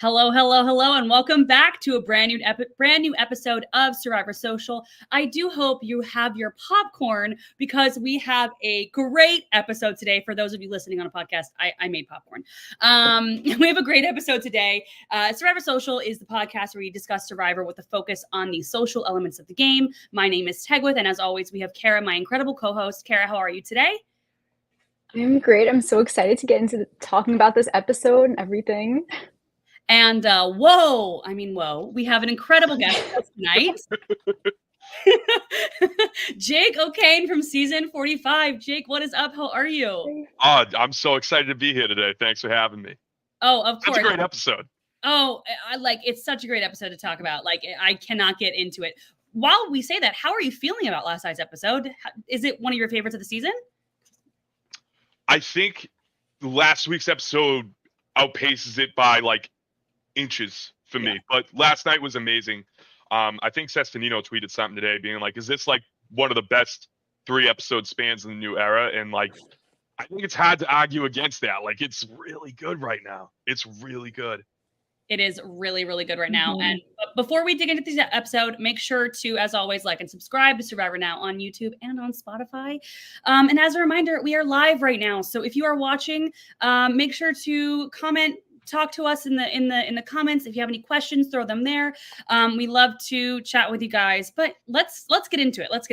Hello, hello, hello, and welcome back to a brand new episode of Survivor Social. I do hope you have your popcorn because we have a great episode today. For those of you listening on a podcast, I made popcorn. We have a great episode today. Survivor Social is the podcast where we discuss Survivor with a focus on the social elements of the game. My name is Tegwyth, and as always, we have Cara, my incredible co-host. Cara, how are you today? I'm great. I'm so excited to get into talking about this episode and everything. And whoa, we have an incredible guest tonight. Jake O'Kane from season 45. Jake, what is up? How are you? Oh, I'm so excited to be here today. Thanks for having me. Oh, of course. It's a great episode. Oh, it's such a great episode to talk about. Like, I cannot get into it. While we say that, how are you feeling about last night's episode? Is it one of your favorites of the season? I think last week's episode outpaces it by like inches for me, but last night was amazing. I think Sestanino tweeted something today being like, is this like one of the best 3 episode spans in the new era? And like, I think it's hard to argue against that. Like, it's really good right now. It's really good. It is really, really good right now. And before we dig into this episode, make sure to, as always, like and subscribe to Survivor Now on YouTube and on Spotify. And as a reminder, we are live right now. So if you are watching, make sure to comment, talk to us in the comments. If you have any questions, throw them there. We love to chat with you guys. But let's get into it. Let's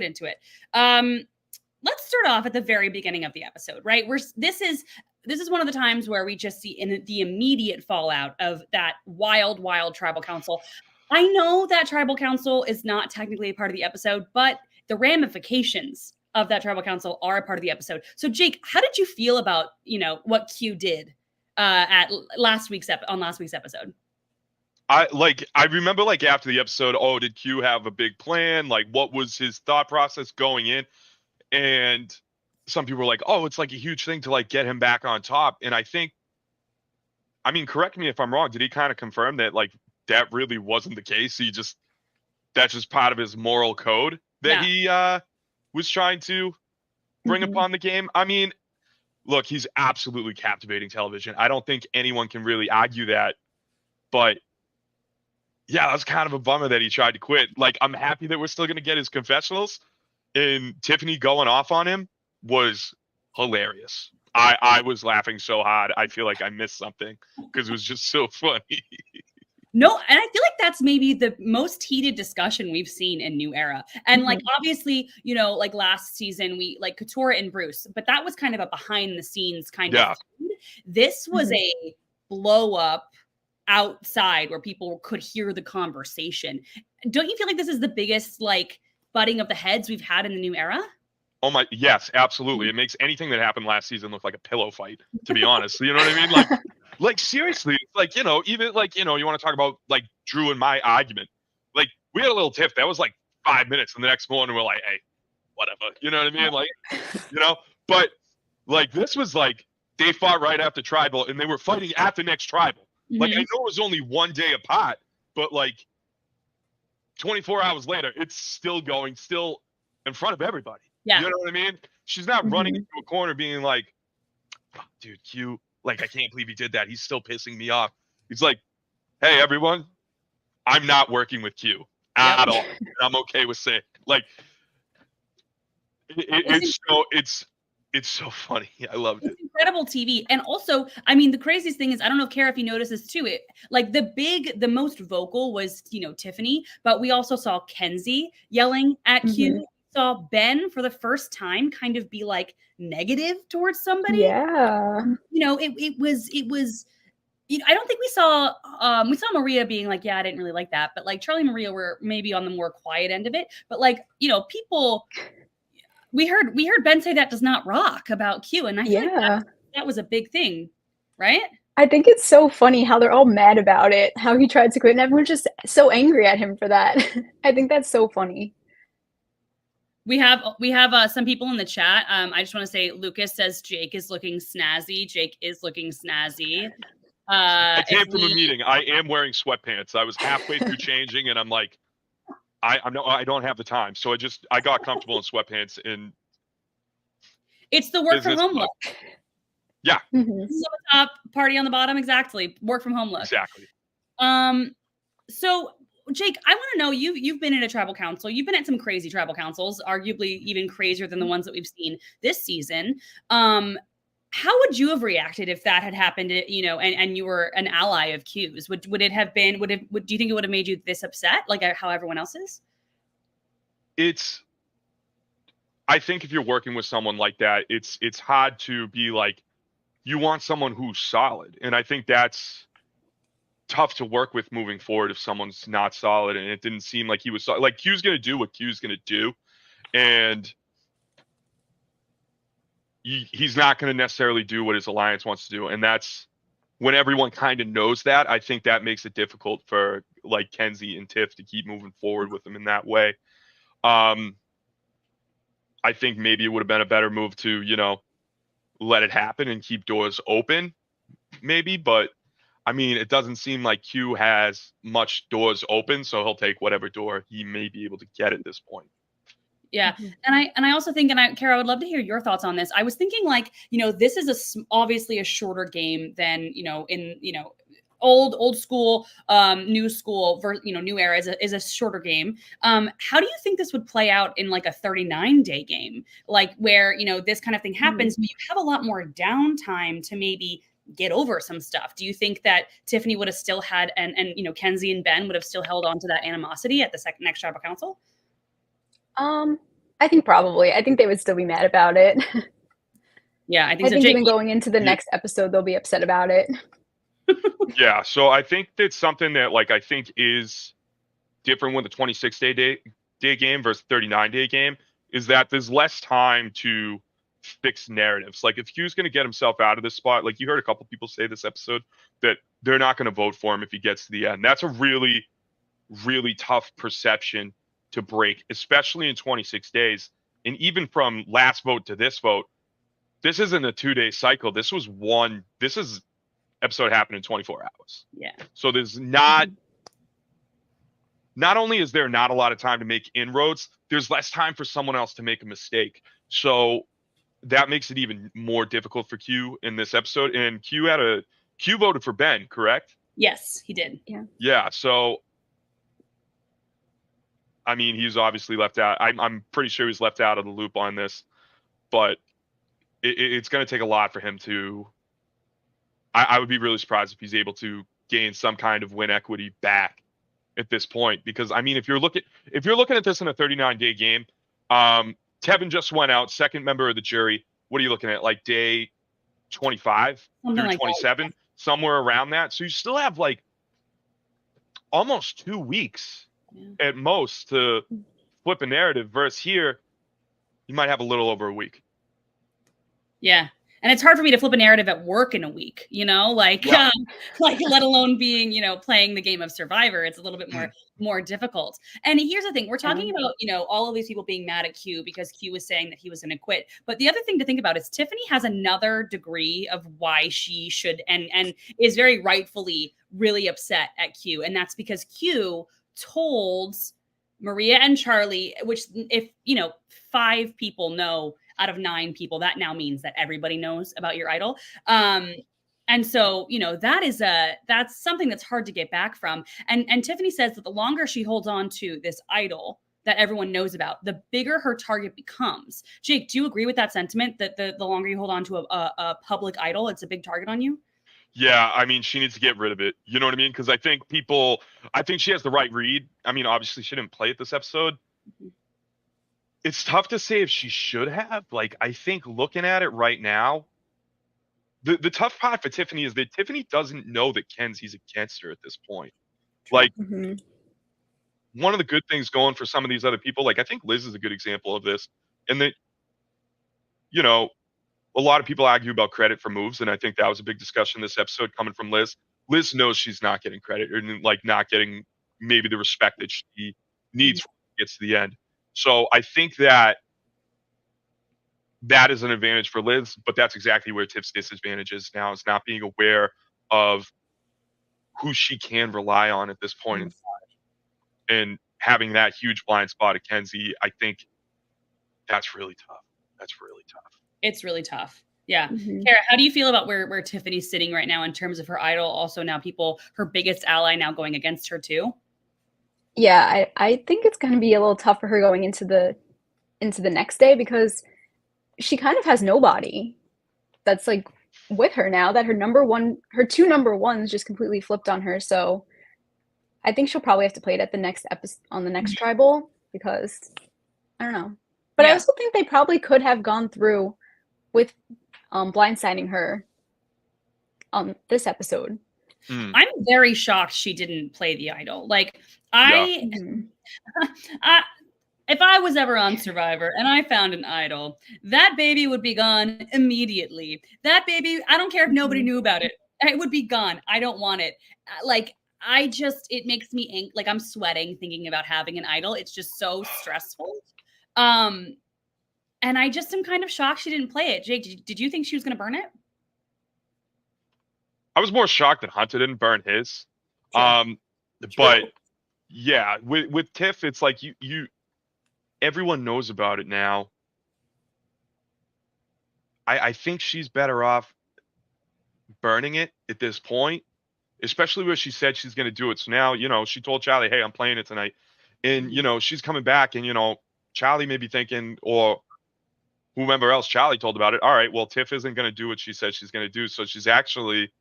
start off at the very beginning of the episode, right? This is one of the times where we just see in the immediate fallout of that wild tribal council. I know that tribal council is not technically a part of the episode, but the ramifications of that tribal council are a part of the episode. So Jake, how did you feel about, what Q did at last week's episode? I remember like after the episode, did Q have a big plan? Like, what was his thought process going in? And some people were like, it's like a huge thing to like get him back on top. And I think, correct me if I'm wrong, did he kind of confirm that like that really wasn't the case? That's just part of his moral code that he was trying to bring upon the game. Look, he's absolutely captivating television. I don't think anyone can really argue that. But yeah, that's kind of a bummer that he tried to quit. Like, I'm happy that we're still going to get his confessionals. And Tiffany going off on him was hilarious. I was laughing so hard. I feel like I missed something because it was just so funny. No, and I feel like that's maybe the most heated discussion we've seen in New Era. And like, obviously, like last season, we like Katurah and Bruce, but that was kind of a behind the scenes kind of thing. This was a blow up outside where people could hear the conversation. Don't you feel like this is the biggest like butting of the heads we've had in the New Era? Yes, absolutely. It makes anything that happened last season look like a pillow fight, to be honest. You know what I mean? Like seriously, like, even like, you want to talk about like Drew and my argument. Like, we had a little tiff that was like 5 minutes, and the next morning we're like, hey, whatever. You know what I mean? Like, but like this was like they fought right after tribal and they were fighting at the next tribal. Like, I know it was only 1 day apart, but like 24 hours later, it's still going, still in front of everybody. Yeah. You know what I mean? She's not running into a corner being like, dude, Q, like, I can't believe he did that. He's still pissing me off. He's like, hey, everyone, I'm not working with Q at all. I'm okay with saying, like, it's so funny. I loved it. Incredible TV. And also, the craziest thing is, I don't know if Cara, if you noticed this too, like the most vocal was, Tiffany, but we also saw Kenzie yelling at Q. Saw Ben for the first time kind of be like negative towards somebody. Yeah. It was I don't think we saw Maria being like, yeah, I didn't really like that. But like Charlie and Maria were maybe on the more quiet end of it. But like, people, we heard Ben say that does not rock about Q. And I feel like that was a big thing, right? I think it's so funny how they're all mad about it, how he tried to quit, and everyone's just so angry at him for that. I think that's so funny. We have some people in the chat. I just want to say, Lucas says Jake is looking snazzy. Jake is looking snazzy. I came from a meeting. I am wearing sweatpants. I was halfway through changing, and I'm like, I don't have the time. So I got comfortable in sweatpants. And it's the work from home look. Yeah. So top, party on the bottom. Exactly. Work from home look. Exactly. So Jake, I want to know, you've been in a tribal council. You've been at some crazy tribal councils, arguably even crazier than the ones that we've seen this season. How would you have reacted if that had happened, and you were an ally of Q's? Would it have been, do you think it would have made you this upset, like how everyone else is? I think if you're working with someone like that, it's hard to be like, you want someone who's solid. And I think that's tough to work with moving forward if someone's not solid. And it didn't seem like he was solid. Like, Q's going to do what Q's going to do. And he's not going to necessarily do what his alliance wants to do. And that's when everyone kind of knows that. I think that makes it difficult for like Kenzie and Tiff to keep moving forward with him in that way. I think maybe it would have been a better move to, let it happen and keep doors open, maybe. But I mean, it doesn't seem like Q has much doors open, so he'll take whatever door he may be able to get at this point. Yeah. And I also think, Cara, I would love to hear your thoughts on this. I was thinking, like, this is obviously a shorter game than, old school, new school, new era is a shorter game. How do you think this would play out in like a 39-day game? Like where, this kind of thing happens, but you have a lot more downtime to maybe get over some stuff. Do you think that Tiffany would have still had, and Kenzie and Ben would have still held on to that animosity at the next tribal council? I think probably. I think they would still be mad about it. Yeah, I think I so. think Jake, even going into the next episode, they'll be upset about it. Yeah, so I think that's something that, like, I think is different with the 26-day game versus 39-day game, is that there's less time to fix narratives. Like, if Q's going to get himself out of this spot, like you heard a couple people say this episode, that they're not going to vote for him if he gets to the end. That's a really, really tough perception to break, especially in 26 days. And even from last vote to this vote, this isn't a 2-day cycle. This is episode happened in 24 hours. Yeah. So there's not only is there not a lot of time to make inroads, there's less time for someone else to make a mistake. So that makes it even more difficult for Q in this episode. And Q voted for Ben, correct? Yes, he did. Yeah. Yeah. So, I mean, he's obviously left out. I'm pretty sure he's left out of the loop on this, but it's going to take a lot for him to. I would be really surprised if he's able to gain some kind of win equity back at this point, because I mean, if you're looking at this in a 39-day game, Tevin just went out, second member of the jury. What are you looking at? Like day 25 through 27, somewhere around that. So you still have like almost 2 weeks at most to flip a narrative, versus here, you might have a little over a week. Yeah. And it's hard for me to flip a narrative at work in a week, like let alone being, playing the game of Survivor. It's a little bit more difficult. And here's the thing. We're talking about, all of these people being mad at Q because Q was saying that he was going to quit. But the other thing to think about is Tiffany has another degree of why she should and is very rightfully really upset at Q. And that's because Q told Maria and Charlie, which if, 5 people know out of 9 people, that now means that everybody knows about your idol. And so, that's something that's hard to get back from. And Tiffany says that the longer she holds on to this idol that everyone knows about, the bigger her target becomes. Jake, do you agree with that sentiment, that the longer you hold on to a public idol, it's a big target on you? Yeah, I mean, she needs to get rid of it. You know what I mean? Because I think she has the right read. I mean, obviously she didn't play it this episode. Mm-hmm. It's tough to say if she should have. Like, I think looking at it right now, the tough part for Tiffany is that Tiffany doesn't know that Kenzie's against her at this point. Like, one of the good things going for some of these other people, like I think Liz is a good example of this, and that, a lot of people argue about credit for moves, and I think that was a big discussion this episode coming from Liz. Liz knows she's not getting credit, or like not getting maybe the respect that she needs when she gets to the end. So I think that is an advantage for Liz, but that's exactly where Tiff's disadvantage is now, is not being aware of who she can rely on at this point in time. And having that huge blind spot at Kenzie, I think that's really tough. That's really tough. It's really tough. Yeah. Cara, how do you feel about where Tiffany's sitting right now in terms of her idol? Also now her biggest ally now going against her too? Yeah, I think it's gonna be a little tough for her going into the next day because she kind of has nobody that's like with her now that her two number ones just completely flipped on her. So I think she'll probably have to play it at the next episode on the next tribal because I don't know. But I also think they probably could have gone through with blindsiding her on this episode. I'm very shocked she didn't play the idol. Like if I was ever on Survivor and I found an idol, that baby would be gone immediately. That baby, I don't care if nobody knew about it. It would be gone. I don't want it. Like it makes me like I'm sweating thinking about having an idol. It's just so stressful. And I just am kind of shocked she didn't play it. Jake, did you think she was going to burn it? I was more shocked that Hunter didn't burn his. Sure. But yeah, with Tiff, it's like everyone knows about it now. I think she's better off burning it at this point, especially where she said she's going to do it. So now, she told Charlie, hey, I'm playing it tonight. And, she's coming back and, Charlie may be thinking, or whomever else Charlie told about it, all right, well, Tiff isn't going to do what she said she's going to do. So she's actually,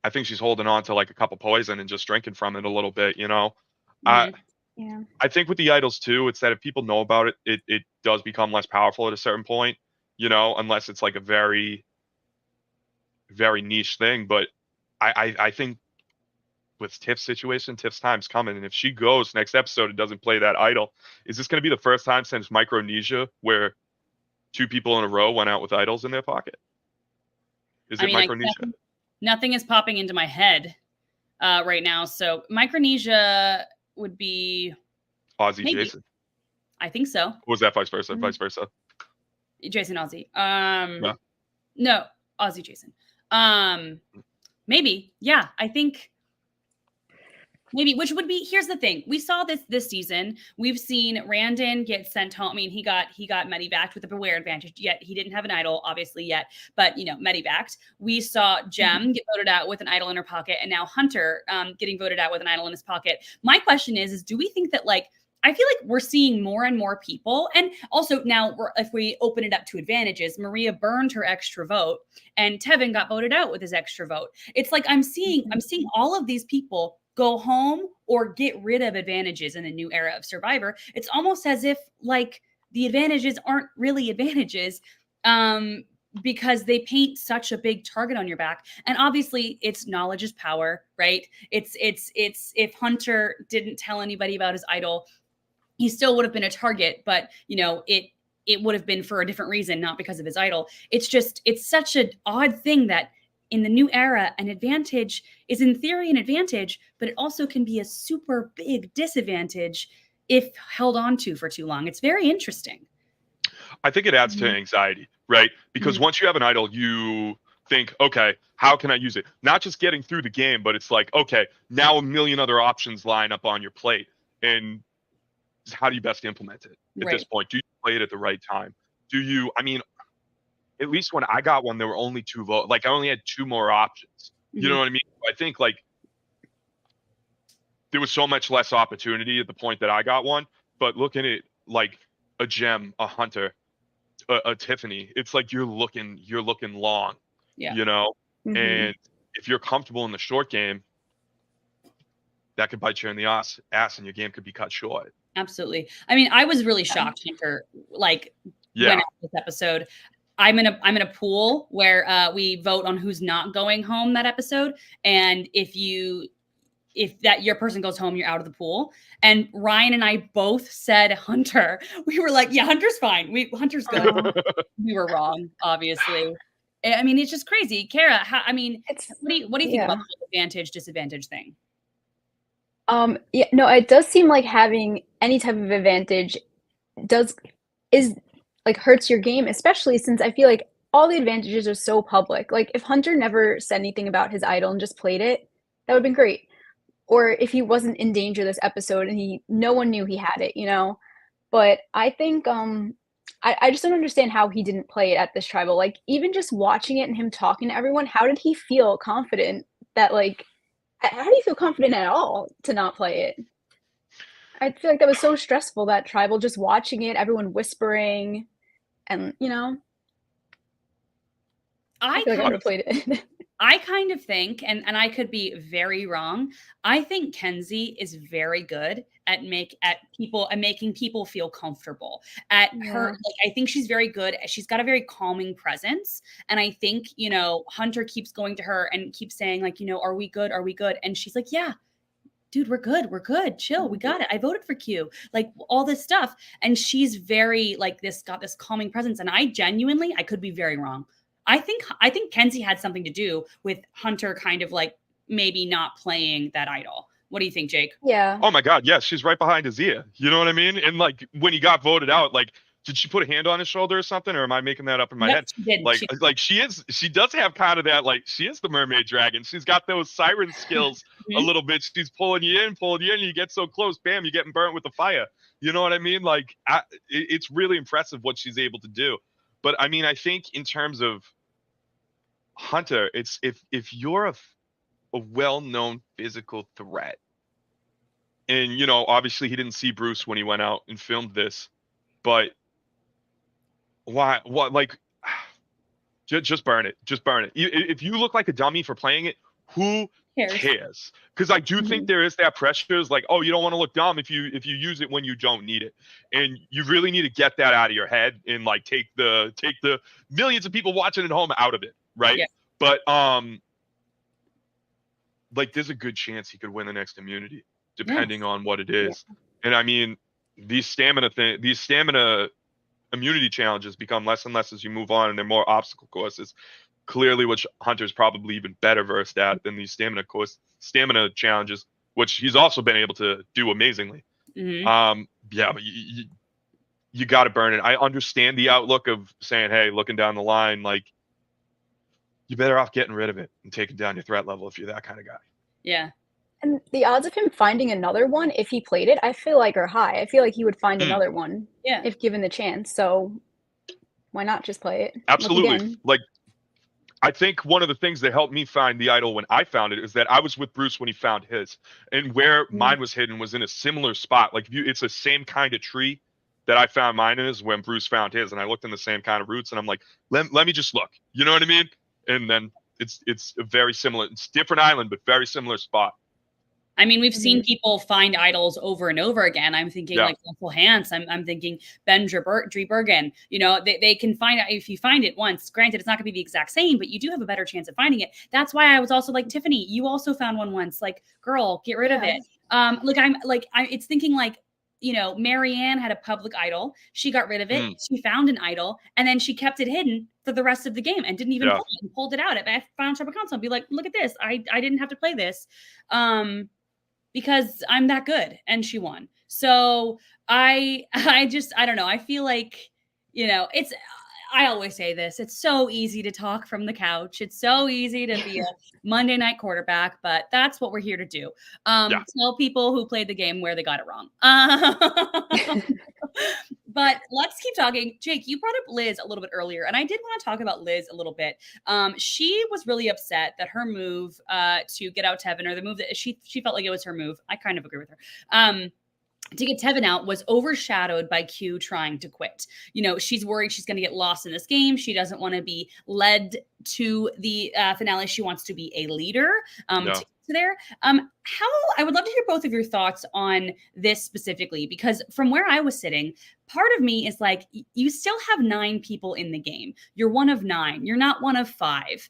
I think she's holding on to like a cup of poison and just drinking from it a little bit, Yeah. I think with the idols too, it's that if people know about it, it does become less powerful at a certain point, unless it's like a very, very niche thing. But I think with Tiff's situation, Tiff's time's coming. And if she goes next episode and doesn't play that idol, is this going to be the first time since Micronesia where two people in a row went out with idols in their pocket? Is it Micronesia? Nothing is popping into my head right now. So Micronesia would be Aussie maybe. Jason. I think so. Or was that vice versa? Vice versa. Jason Aussie. Yeah. No, Aussie Jason. Maybe. Yeah, I think maybe, which would be, here's the thing. We saw this season. We've seen Randon get sent home. I mean, he got medevaced with a beware advantage, yet he didn't have an idol, obviously, yet, but medevaced. We saw Jem get voted out with an idol in her pocket, and now Hunter getting voted out with an idol in his pocket. My question is do we think that I feel like we're seeing more and more people. And also now if we open it up to advantages, Maria burned her extra vote and Tevin got voted out with his extra vote. It's like I'm seeing all of these people go home or get rid of advantages in the new era of Survivor. It's almost as if the advantages aren't really advantages because they paint such a big target on your back. And obviously it's knowledge is power, right? It's if Hunter didn't tell anybody about his idol, he still would have been a target, but it would have been for a different reason, not because of his idol. It's such an odd thing that in the new era, an advantage is in theory an advantage, but it also can be a super big disadvantage if held on to for too long. It's very interesting. I think it adds to anxiety, right? Because once you have an idol, you think, okay, how can I use it? Not just getting through the game, but it's like, okay, now a million other options line up on your plate. And how do you best implement it at this point? Do you play it at the right time? At least when I got one, there were only 2 votes. I only had 2 more options. You know what I mean? I think there was so much less opportunity at the point that I got one. But looking at a Jem, a Hunter, a Tiffany, it's like you're looking long. Yeah. And if you're comfortable in the short game, that could bite you in the ass, and your game could be cut short. Absolutely. I mean, I was really shocked, Hunter. Went out this episode. I'm in a pool where we vote on who's not going home that episode, and if your person goes home, you're out of the pool. And Ryan and I both said Hunter. We were like, yeah, Hunter's fine. Hunter's good. We were wrong, obviously. I mean, it's just crazy. Cara, what do you think about the advantage disadvantage thing? It does seem like having any type of advantage hurts your game, especially since I feel like all the advantages are so public. If Hunter never said anything about his idol and just played it, that would have been great. Or if he wasn't in danger this episode and no one knew he had it, But I think I just don't understand how he didn't play it at this tribal. Like, even just watching it and him talking to everyone, how did he feel confident that, like, how do you feel confident at all to not play it? I feel like that was so stressful, that tribal, just watching it, everyone whispering, and, you know, I feel like I would have played it. I kind of think, and I could be very wrong. I think Kenzie is very good at making people feel comfortable. At her, like, I think she's very good. She's got a very calming presence, and I think, you know, Hunter keeps going to her and keeps saying, like, you know, are we good? Are we good? And she's like, yeah. Dude, we're good. We're good. Chill. We got it. I voted for Q. Like, all this stuff. And she's very, like, got this calming presence. And I could be very wrong. I think Kenzie had something to do with Hunter kind of, like, maybe not playing that idol. What do you think, Jake? Yeah. Oh my God, yes, she's right behind his ear. You know what I mean? And like when he got voted out, like, did she put a hand on his shoulder or something, or am I making that up in my head? She did. Like she does have kind of that, like, she is the mermaid dragon. She's got those siren skills a little bit. She's pulling you in, and you get so close, bam, you're getting burnt with the fire. You know what I mean? Like, it's really impressive what she's able to do. But I mean, I think in terms of Hunter, it's if you're a well-known physical threat, and you know, obviously he didn't see Bruce when he went out and filmed this, but why? What? Like, just burn it. Just burn it. If you look like a dummy for playing it, who cares? Because I do think there is that pressure. Is like, oh, you don't want to look dumb if you use it when you don't need it, and you really need to get that out of your head and like take the millions of people watching at home out of it, right? Yeah. But like, there's a good chance he could win the next immunity, depending on what it is. Yeah. And I mean, these stamina immunity challenges become less and less as you move on, and they're more obstacle courses. Clearly, which Hunter's probably even better versed at than these stamina challenges, which he's also been able to do amazingly. Mm-hmm. Yeah, but you got to burn it. I understand the outlook of saying, hey, looking down the line, like, you're better off getting rid of it and taking down your threat level if you're that kind of guy. Yeah. And the odds of him finding another one, if he played it, I feel like are high. I feel like he would find another one if given the chance. So why not just play it? Absolutely. Like, I think one of the things that helped me find the idol when I found it is that I was with Bruce when he found his, and where mine was hidden was in a similar spot. Like, it's the same kind of tree that I found mine is when Bruce found his, and I looked in the same kind of roots, and I'm like, let me just look. You know what I mean? And then it's a very similar, it's different island, but very similar spot. I mean, we've seen people find idols over and over again. I'm thinking like Russell Hantz. I'm thinking Ben Driebergen. You know, they can find out if you find it once. Granted, it's not going to be the exact same, but you do have a better chance of finding it. That's why I was also like, Tiffany, you also found one once. Like, girl, get rid of it. It's thinking like, you know, Marianne had a public idol. She got rid of it. She found an idol, and then she kept it hidden for the rest of the game and didn't even pull it, and pulled it out at Final Tribal Council and be like, look at this. I didn't have to play this. Because I'm that good, and she won. So I don't know. I feel like, you know, I always say this. It's so easy to talk from the couch. It's so easy to be a Monday night quarterback, but that's what we're here to do. Tell people who played the game where they got it wrong. But let's keep talking. Jake, you brought up Liz a little bit earlier, and I did want to talk about Liz a little bit. She was really upset that her move to get out Tevin, or the move that she felt like it was her move. I kind of agree with her. To get Tevin out was overshadowed by Q trying to quit. You know, she's worried she's going to get lost in this game. She doesn't want to be led to the finale. She wants to be a leader. There. I would love to hear both of your thoughts on this specifically, because from where I was sitting, part of me is like, you still have 9 people in the game. You're one of 9. You're not one of 5.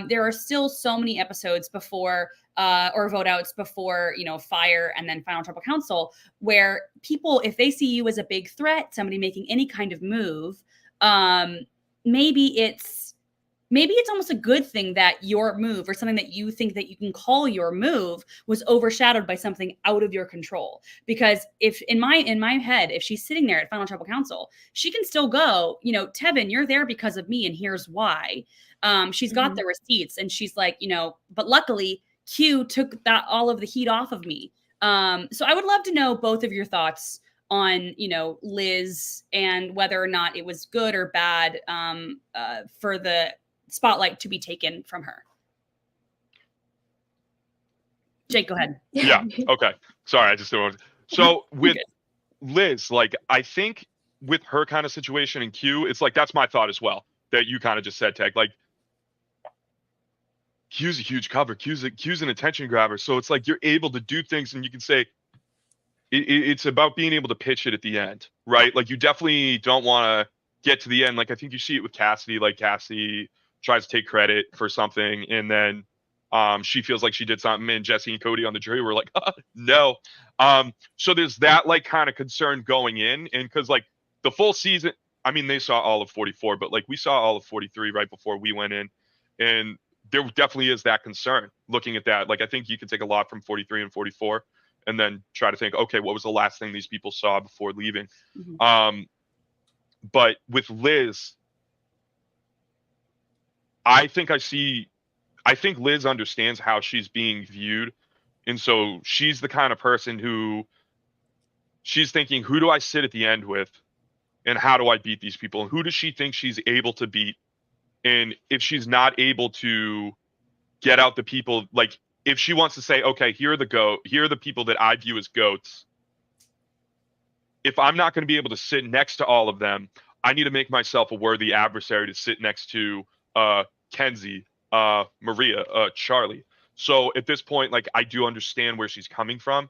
There are still so many episodes before or vote outs before, you know, Fire and then Final Tribal Council, where people, if they see you as a big threat, somebody making any kind of move, maybe it's almost a good thing that your move, or something that you think that you can call your move, was overshadowed by something out of your control. Because if in my head, if she's sitting there at Final Tribal Council, she can still go, you know, Tevin, you're there because of me, and here's why. She's got the receipts, and she's like, you know, but luckily Q took all of the heat off of me. So I would love to know both of your thoughts on, Liz and whether or not it was good or bad for the spotlight to be taken from her. Jake, go ahead. Yeah. Okay. Sorry, I just don't want to. So with Liz, like, I think with her kind of situation in Q, it's like, that's my thought as well, that you kind of just said, Teg. Like, Q's a huge cover. Q's an attention grabber. So it's like you're able to do things, and you can say it's about being able to pitch it at the end, right? Like, you definitely don't want to get to the end. Like, I think you see it with Cassidy. Like, Cassidy tries to take credit for something, and then she feels like she did something, and Jesse and Cody on the jury were like, no. So there's that, like, kind of concern going in. And because, like, the full season, I mean, they saw all of 44, but, like, we saw all of 43 right before we went in. And there definitely is that concern looking at that. Like, I think you can take a lot from 43 and 44 and then try to think, okay, what was the last thing these people saw before leaving? Mm-hmm. But with Liz, I think Liz understands how she's being viewed. And so she's the kind of person who she's thinking, who do I sit at the end with? And how do I beat these people? And who does she think she's able to beat? And if she's not able to get out the people, like, if she wants to say, okay, here are the people that I view as GOATs. If I'm not going to be able to sit next to all of them, I need to make myself a worthy adversary to sit next to Kenzie, Maria, Charlie. So at this point, like, I do understand where she's coming from.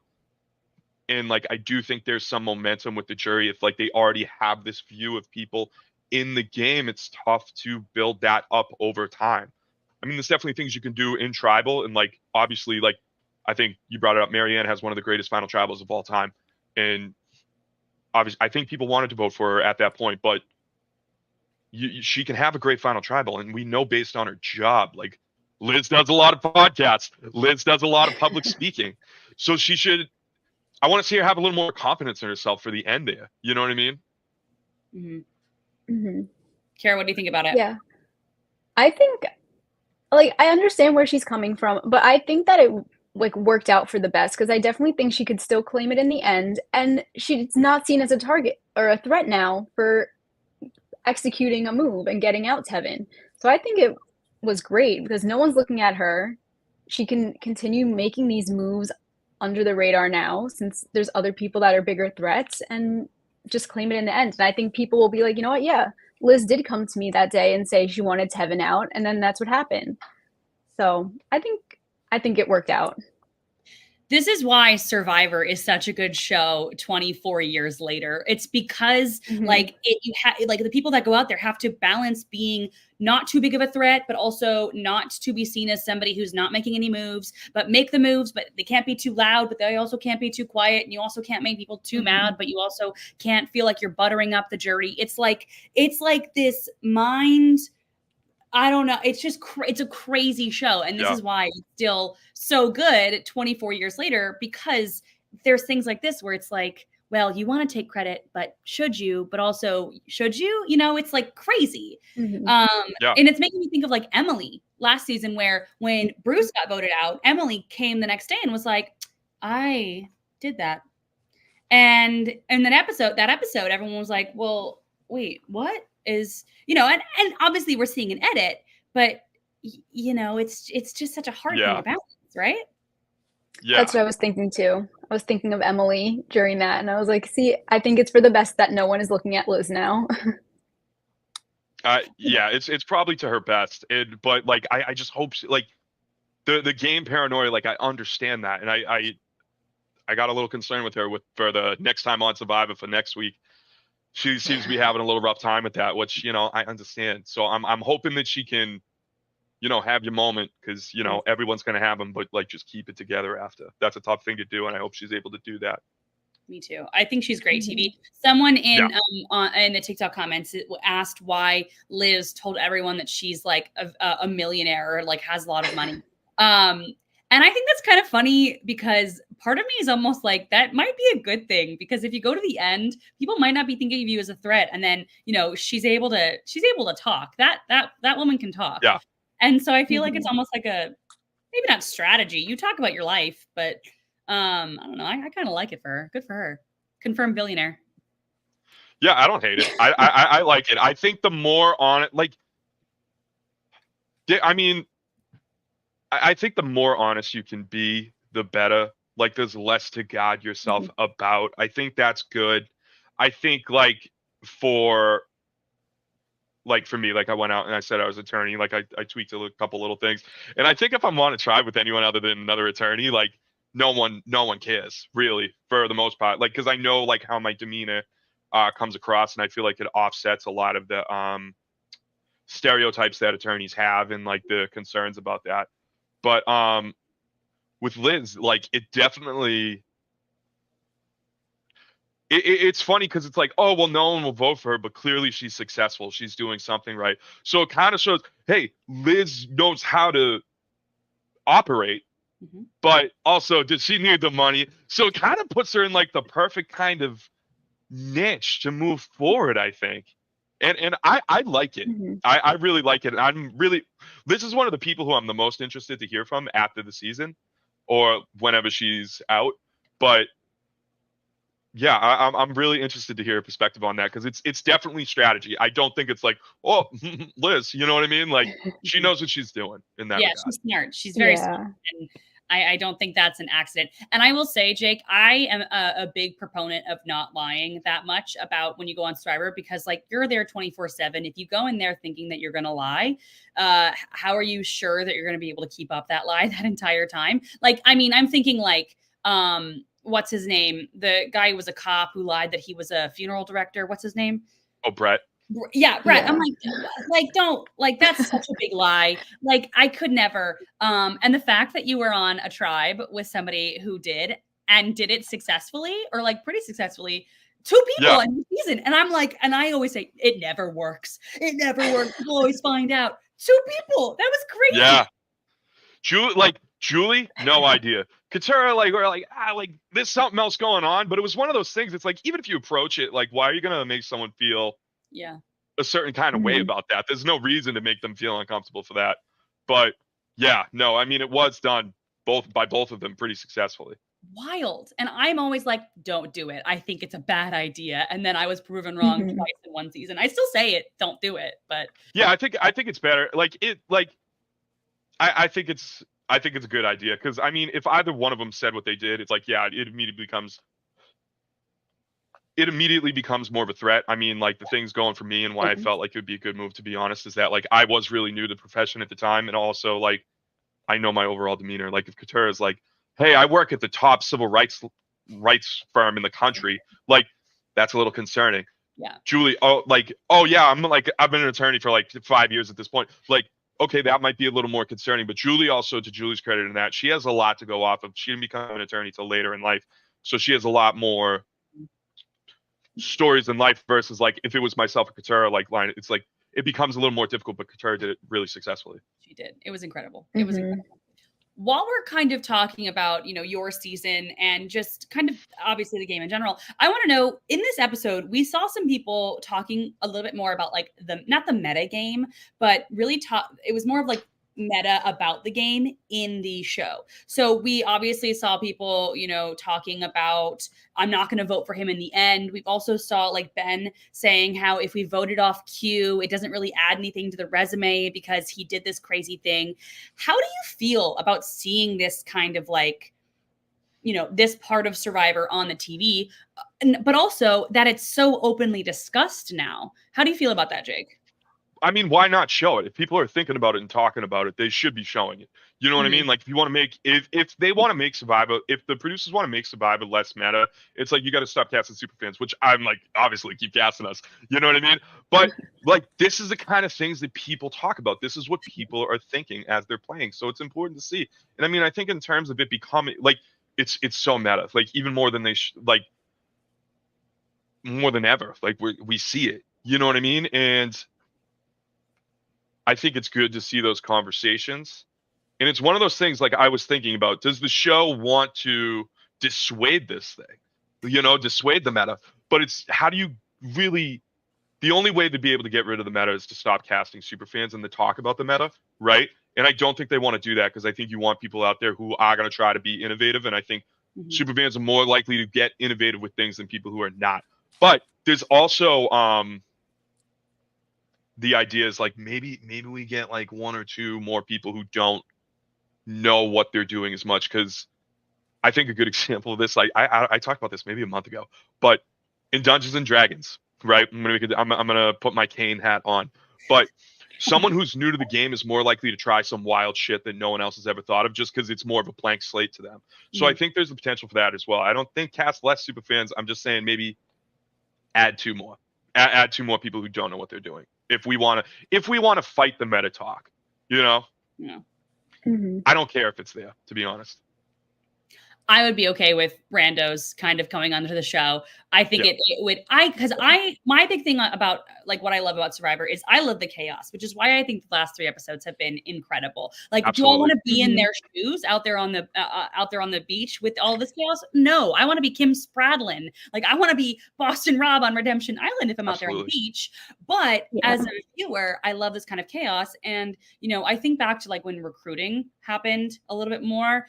And, like, I do think there's some momentum with the jury. If, like, they already have this view of people in the game, it's tough to build that up over time. I mean, there's definitely things you can do in tribal. And, like, obviously, like, I think you brought it up, Marianne has one of the greatest final tribals of all time. And obviously, I think people wanted to vote for her at that point, but she can have a great final tribal. And we know based on her job, like, Liz does a lot of podcasts. Liz does a lot of public speaking. So I want to see her have a little more confidence in herself for the end there. You know what I mean? Mm-hmm. Mm-hmm. Cara, what do you think about it? Yeah. I think, like, I understand where she's coming from, but I think that it, like, worked out for the best, because I definitely think she could still claim it in the end, and she's not seen as a target or a threat now for executing a move and getting out Tevin. So I think it was great because no one's looking at her. She can continue making these moves under the radar now, since there's other people that are bigger threats, and just claim it in the end. And I think people will be like, you know what? Yeah, Liz did come to me that day and say she wanted Tevin out, and then that's what happened. So I think it worked out. This is why Survivor is such a good show 24 years later. It's because like the people that go out there have to balance being not too big of a threat, but also not to be seen as somebody who's not making any moves, but make the moves, but they can't be too loud, but they also can't be too quiet. And you also can't make people too mad, but you also can't feel like you're buttering up the jury. It's like this mind, I don't know. It's just, it's a crazy show. And this is why it's still so good 24 years later, because there's things like this where it's like, well, you want to take credit, but should you? But also, should you? You know, it's like crazy. And it's making me think of like Emily last season, where when Bruce got voted out, Emily came the next day and was like, I did that. And in that episode, everyone was like, well, wait, what? Is, you know, and obviously we're seeing an edit, but you know, it's just such a hard thing to balance, right? Yeah, that's what I was thinking too. I was thinking of Emily during that, and I was like, see, I think it's for the best that no one is looking at Liz now. Yeah, it's probably to her best, but like I just hope like the game paranoia, like I understand that, and I got a little concerned with her for the next time on Survivor for next week. She seems to be having a little rough time with that, which, you know, I understand. So I'm hoping that she can, you know, have your moment, because, you know, everyone's going to have them, but like just keep it together after. That's a tough thing to do, and I hope she's able to do that. Me too. I think she's great TV. Someone in the TikTok comments asked why Liz told everyone that she's like a millionaire, or like has a lot of money. And I think that's kind of funny, because part of me is almost like, that might be a good thing, because if you go to the end, people might not be thinking of you as a threat. And then, you know, she's able to talk. That woman can talk. Yeah. And so I feel like it's almost like a, maybe not strategy. You talk about your life, but I don't know. I kind of like it for her. Good for her. Confirmed billionaire. Yeah, I don't hate it. I like it. I think the more on it, like, I mean, I think the more honest you can be, the better. Like, there's less to guard yourself about. I think that's good. I think, like, for me, like, I went out and I said I was attorney. Like, I tweaked a couple little things. And I think if I'm on a tribe with anyone other than another attorney, like, no one cares, really, for the most part. Like, because I know, like, how my demeanor comes across, and I feel like it offsets a lot of the stereotypes that attorneys have and, like, the concerns about that. But with Liz, like, it definitely it's funny because it's like, oh, well, no one will vote for her, but clearly she's successful. She's doing something right. So it kind of shows, hey, Liz knows how to operate, but also does she need the money? So it kind of puts her in, like, the perfect kind of niche to move forward, I think. And I like it. I really like it. And Liz is one of the people who I'm the most interested to hear from after the season or whenever she's out. But yeah, I'm really interested to hear a perspective on that because it's definitely strategy. I don't think it's like, oh, Liz, you know what I mean? Like, she knows what she's doing in that regard. She's smart. She's very smart. And I don't think that's an accident. And I will say, Jake, I am a big proponent of not lying that much about when you go on Survivor because, like, you're there 24/7. If you go in there thinking that you're going to lie, how are you sure that you're going to be able to keep up that lie that entire time? Like, I mean, I'm thinking like, what's his name? The guy who was a cop who lied that he was a funeral director. What's his name? Oh, Brett. Yeah, Brett. Yeah. I'm like, don't, like, that's such a big lie. Like, I could never. And the fact that you were on a tribe with somebody who did it successfully, or like pretty successfully, 2 people in the season. And I'm like, and I always say, it never works. It never works. People always find out. 2 people. That was crazy. Yeah. Julie, no idea. Katara, like, we're like, there's something else going on. But it was one of those things. It's like, even if you approach it, like, why are you going to make someone feel a certain kind of way about that? There's no reason to make them feel uncomfortable for that. But yeah, no, I mean, it was done by both of them pretty successfully. Wild. And I'm always like, don't do it. I think it's a bad idea. And then I was proven wrong twice in one season. I still say it, don't do it. But yeah, I think it's better. I think it's a good idea. Cause I mean, if either one of them said what they did, it's like, yeah, it immediately becomes more of a threat. I mean, like, the things going for me and why I felt like it would be a good move, to be honest, is that, like, I was really new to the profession at the time. And also, like, I know my overall demeanor. Like, if Katara is like, hey, I work at the top civil rights firm in the country, like, that's a little concerning. Yeah. Julie, yeah, I've been an attorney for like 5 years at this point. Like, okay, that might be a little more concerning. But Julie, also, to Julie's credit in that, she has a lot to go off of. She didn't become an attorney till later in life. So she has a lot more stories in life versus, like, if it was myself or Katara, like, line, it's like it becomes a little more difficult, but Katara did it really successfully. She did. It was incredible. It was incredible. While we're kind of talking about, your season and just kind of obviously the game in general, I want to know, in this episode, we saw some people talking a little bit more about, like, not the meta game, but really it was more of like meta about the game in the show. So we obviously saw people, talking about, I'm not going to vote for him in the end. We've also saw, like, Ben saying how if we voted off Q, it doesn't really add anything to the resume because he did this crazy thing. How do you feel about seeing this kind of, like, this part of Survivor on the TV, but also that it's so openly discussed now? How do you feel about that, Jake? I mean, why not show it? If people are thinking about it and talking about it, they should be showing it. You know what I mean? Like, if you want to make, if they want to make Survivor, if the producers want to make Survivor less meta, it's like, you got to stop casting superfans, which I'm like, obviously keep casting us. You know what I mean? But, like, this is the kind of things that people talk about. This is what people are thinking as they're playing. So it's important to see. And I mean, I think in terms of it becoming, like, it's so meta, like, even more than more than ever. Like, we see it. You know what I mean? And I think it's good to see those conversations. And it's one of those things, like, I was thinking about, does the show want to dissuade this thing? Dissuade the meta. But it's, how do you really, the only way to be able to get rid of the meta is to stop casting superfans and to talk about the meta, right? And I don't think they want to do that, because I think you want people out there who are going to try to be innovative. And I think Mhm. Super fans are more likely to get innovative with things than people who are not. But there's also the idea is like maybe we get like one or two more people who don't know what they're doing as much, because I think a good example of this, like I talked about this maybe a month ago, but in Dungeons and Dragons, right? I'm gonna put my Kane hat on, but someone who's new to the game is more likely to try some wild shit that no one else has ever thought of, just because it's more of a blank slate to them. So I think there's the potential for that as well. I don't think cast less super fans. I'm just saying maybe add two more, add two more people who don't know what they're doing. If we want to fight the meta talk, you know, Yeah. Mhm. I don't care if it's there, to be honest. I would be okay with randos kind of coming onto the show. I think Yeah. it would, my big thing about like what I love about Survivor is I love the chaos, which is why I think the last 3 episodes have been incredible. Like, do I want Absolutely. to be in Mhm. their shoes out there on the beach with all this chaos? No, I want to be Kim Spradlin. Like, I want to be Boston Rob on Redemption Island if I'm out there on the Absolutely. beach. But Yeah. as a viewer, I love this kind of chaos. And, you know, I think back to like when recruiting happened a little bit more,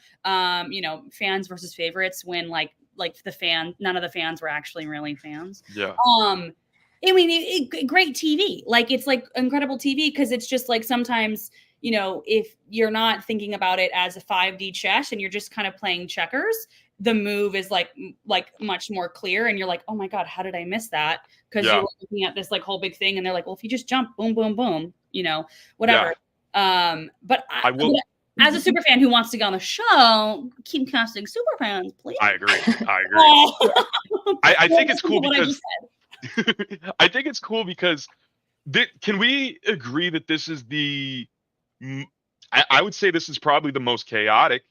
you know, fans versus favorites, when like none of the fans were actually really fans. Yeah. I mean, great TV. Like, it's like incredible TV, because it's just like sometimes, you know, if you're not thinking about it as a 5D chess and you're just kind of playing checkers, the move is like much more clear, and you're like, oh my god, how did I miss that? Because Yeah. you're looking at this like whole big thing, and they're like, well, if you just jump, boom, boom, boom, you know, whatever. But I will. as a super fan who wants to go on the show, keep casting super fans, please. I agree. Oh. I think it's cool What I because just said. I think it's cool because can we agree that this is I would say this is probably the most chaotic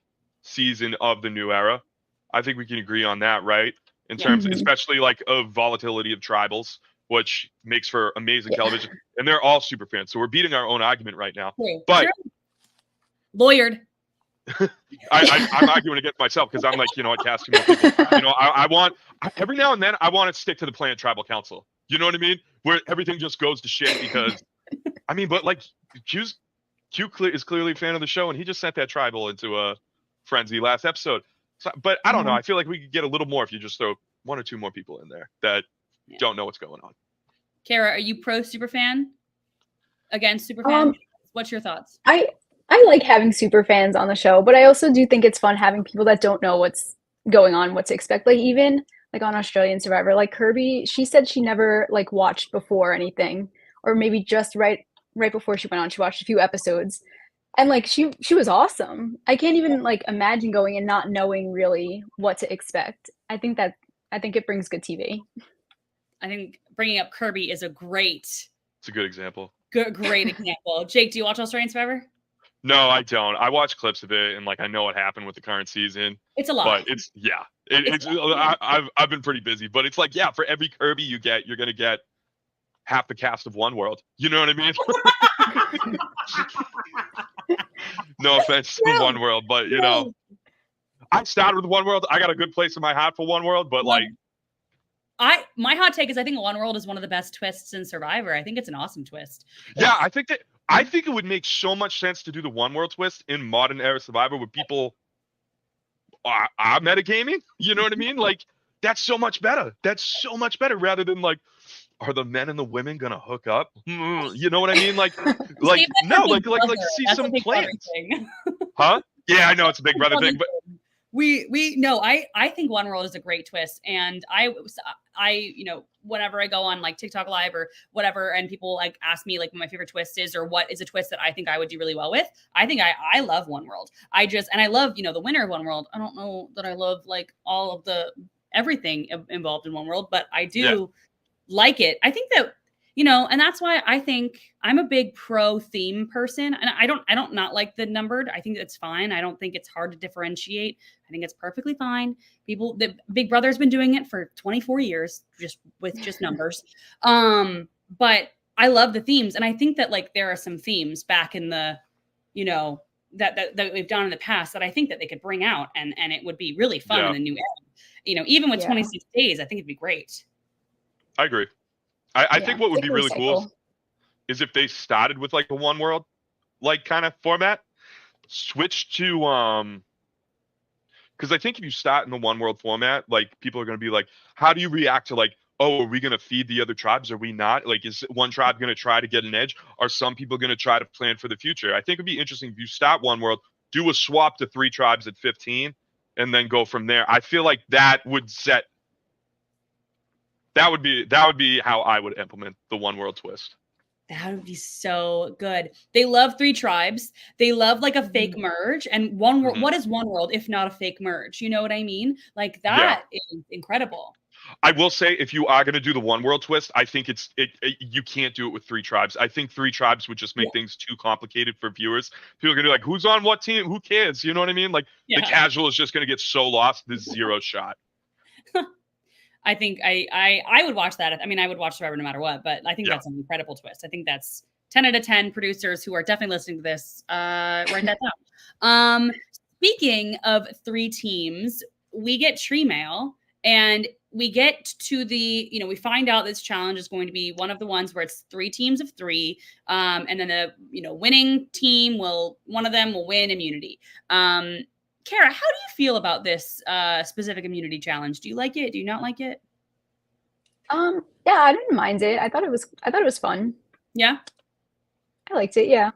season of the new era. I think we can agree on that, right? In Yeah. terms, Mhm. especially like of volatility of tribals, which makes for amazing Yeah. television. And they're all super fans. So we're beating our own argument right now. True. But True. Lawyered. I'm arguing against myself, because I'm like, you know what, cast too many people. You know, I want every now and then I want to stick to the Planet Tribal Council. You know what I mean? Where everything just goes to shit because, I mean, but like Q is clearly a fan of the show, and he just sent that tribal into a frenzy last episode. So, but I don't know. Yeah. I feel like we could get a little more if you just throw one or two more people in there that don't know what's going on. Cara, are you pro super fan? Against super fan? What's your thoughts? I like having super fans on the show, but I also do think it's fun having people that don't know what's going on, what to expect. Like, even like on Australian Survivor, like Kirby, she said she never like watched before anything, or maybe just right before she went on, she watched a few episodes, and like she was awesome. I can't even like imagine going and not knowing really what to expect. I think it brings good TV. I think bringing up Kirby is a great It's a good example. great example. Jake, do you watch Australian Survivor? No, I don't. I watch clips of it, and like I know what happened with the current season. It's a lot. But it's I've been pretty busy, but it's like, yeah, for every Kirby you get, you're gonna get half the cast of One World. You know what I mean? No offense to One World, but you know, I started with One World. I got a good place in my heart for One World, but like, my hot take is I think One World is one of the best twists in Survivor. I think it's an awesome twist. yeah, I think it would make so much sense to do the One World twist in modern era Survivor, where people are metagaming. You know what I mean? Like, that's so much better. That's so much better rather than like, are the men and the women gonna hook up? You know what I mean? Like no, like see some plans. Huh? Yeah, I know it's a big brother thing, but I think One World is a great twist, and I you know, whenever I go on like TikTok live or whatever, and people like ask me like what my favorite twist is, or what is a twist that I think I would do really well with, I think I love One World. And I love, you know, the winner of One World. I don't know that I love like all of the everything involved in One World, but I do like it. I think that, you know, and that's why I think I'm a big pro theme person, and I don't not like the numbered. I think that's fine. I don't think it's hard to differentiate. I think it's perfectly fine. The Big Brother's been doing it for 24 years, just with just numbers. But I love the themes, and I think that like there are some themes back in the, you know, that we've done in the past that I think that they could bring out, and it would be really fun in the new era. You know, even with 26 days, I think it'd be great. I agree. I think what would be really cool is if they started with like a One World like kind of format, switch to Because I think if you start in the one world format, like people are going to be like, how do you react to like, oh, are we going to feed the other tribes? Are we not? Like, is one tribe going to try to get an edge? Are some people going to try to plan for the future? I think it'd be interesting if you start one world, do a swap to 3 tribes at 15, and then go from there. I feel like that would be how I would implement the one world twist. That would be so good. They love 3 tribes. They love like a fake merge. And one world, what is one world if not a fake merge? You know what I mean? Like that is incredible. I will say, if you are going to do the one world twist, I think you can't do it with 3 tribes. I think 3 tribes would just make things too complicated for viewers. People are going to be like, who's on what team? Who cares? You know what I mean? Like the casual is just going to get so lost. There's 0 shot. I think I would watch that. I mean, I would watch Survivor no matter what, but I think that's an incredible twist. I think that's 10 out of 10 producers who are definitely listening to this. Write that down. Speaking of 3 teams, we get tree mail and we get to the, we find out this challenge is going to be one of the ones where it's 3 teams of 3. And then the, winning team one of them will win immunity. Cara, how do you feel about this specific immunity challenge? Do you like it? Do you not like it? Yeah, I didn't mind it. I thought it was fun. Yeah? I liked it, yeah.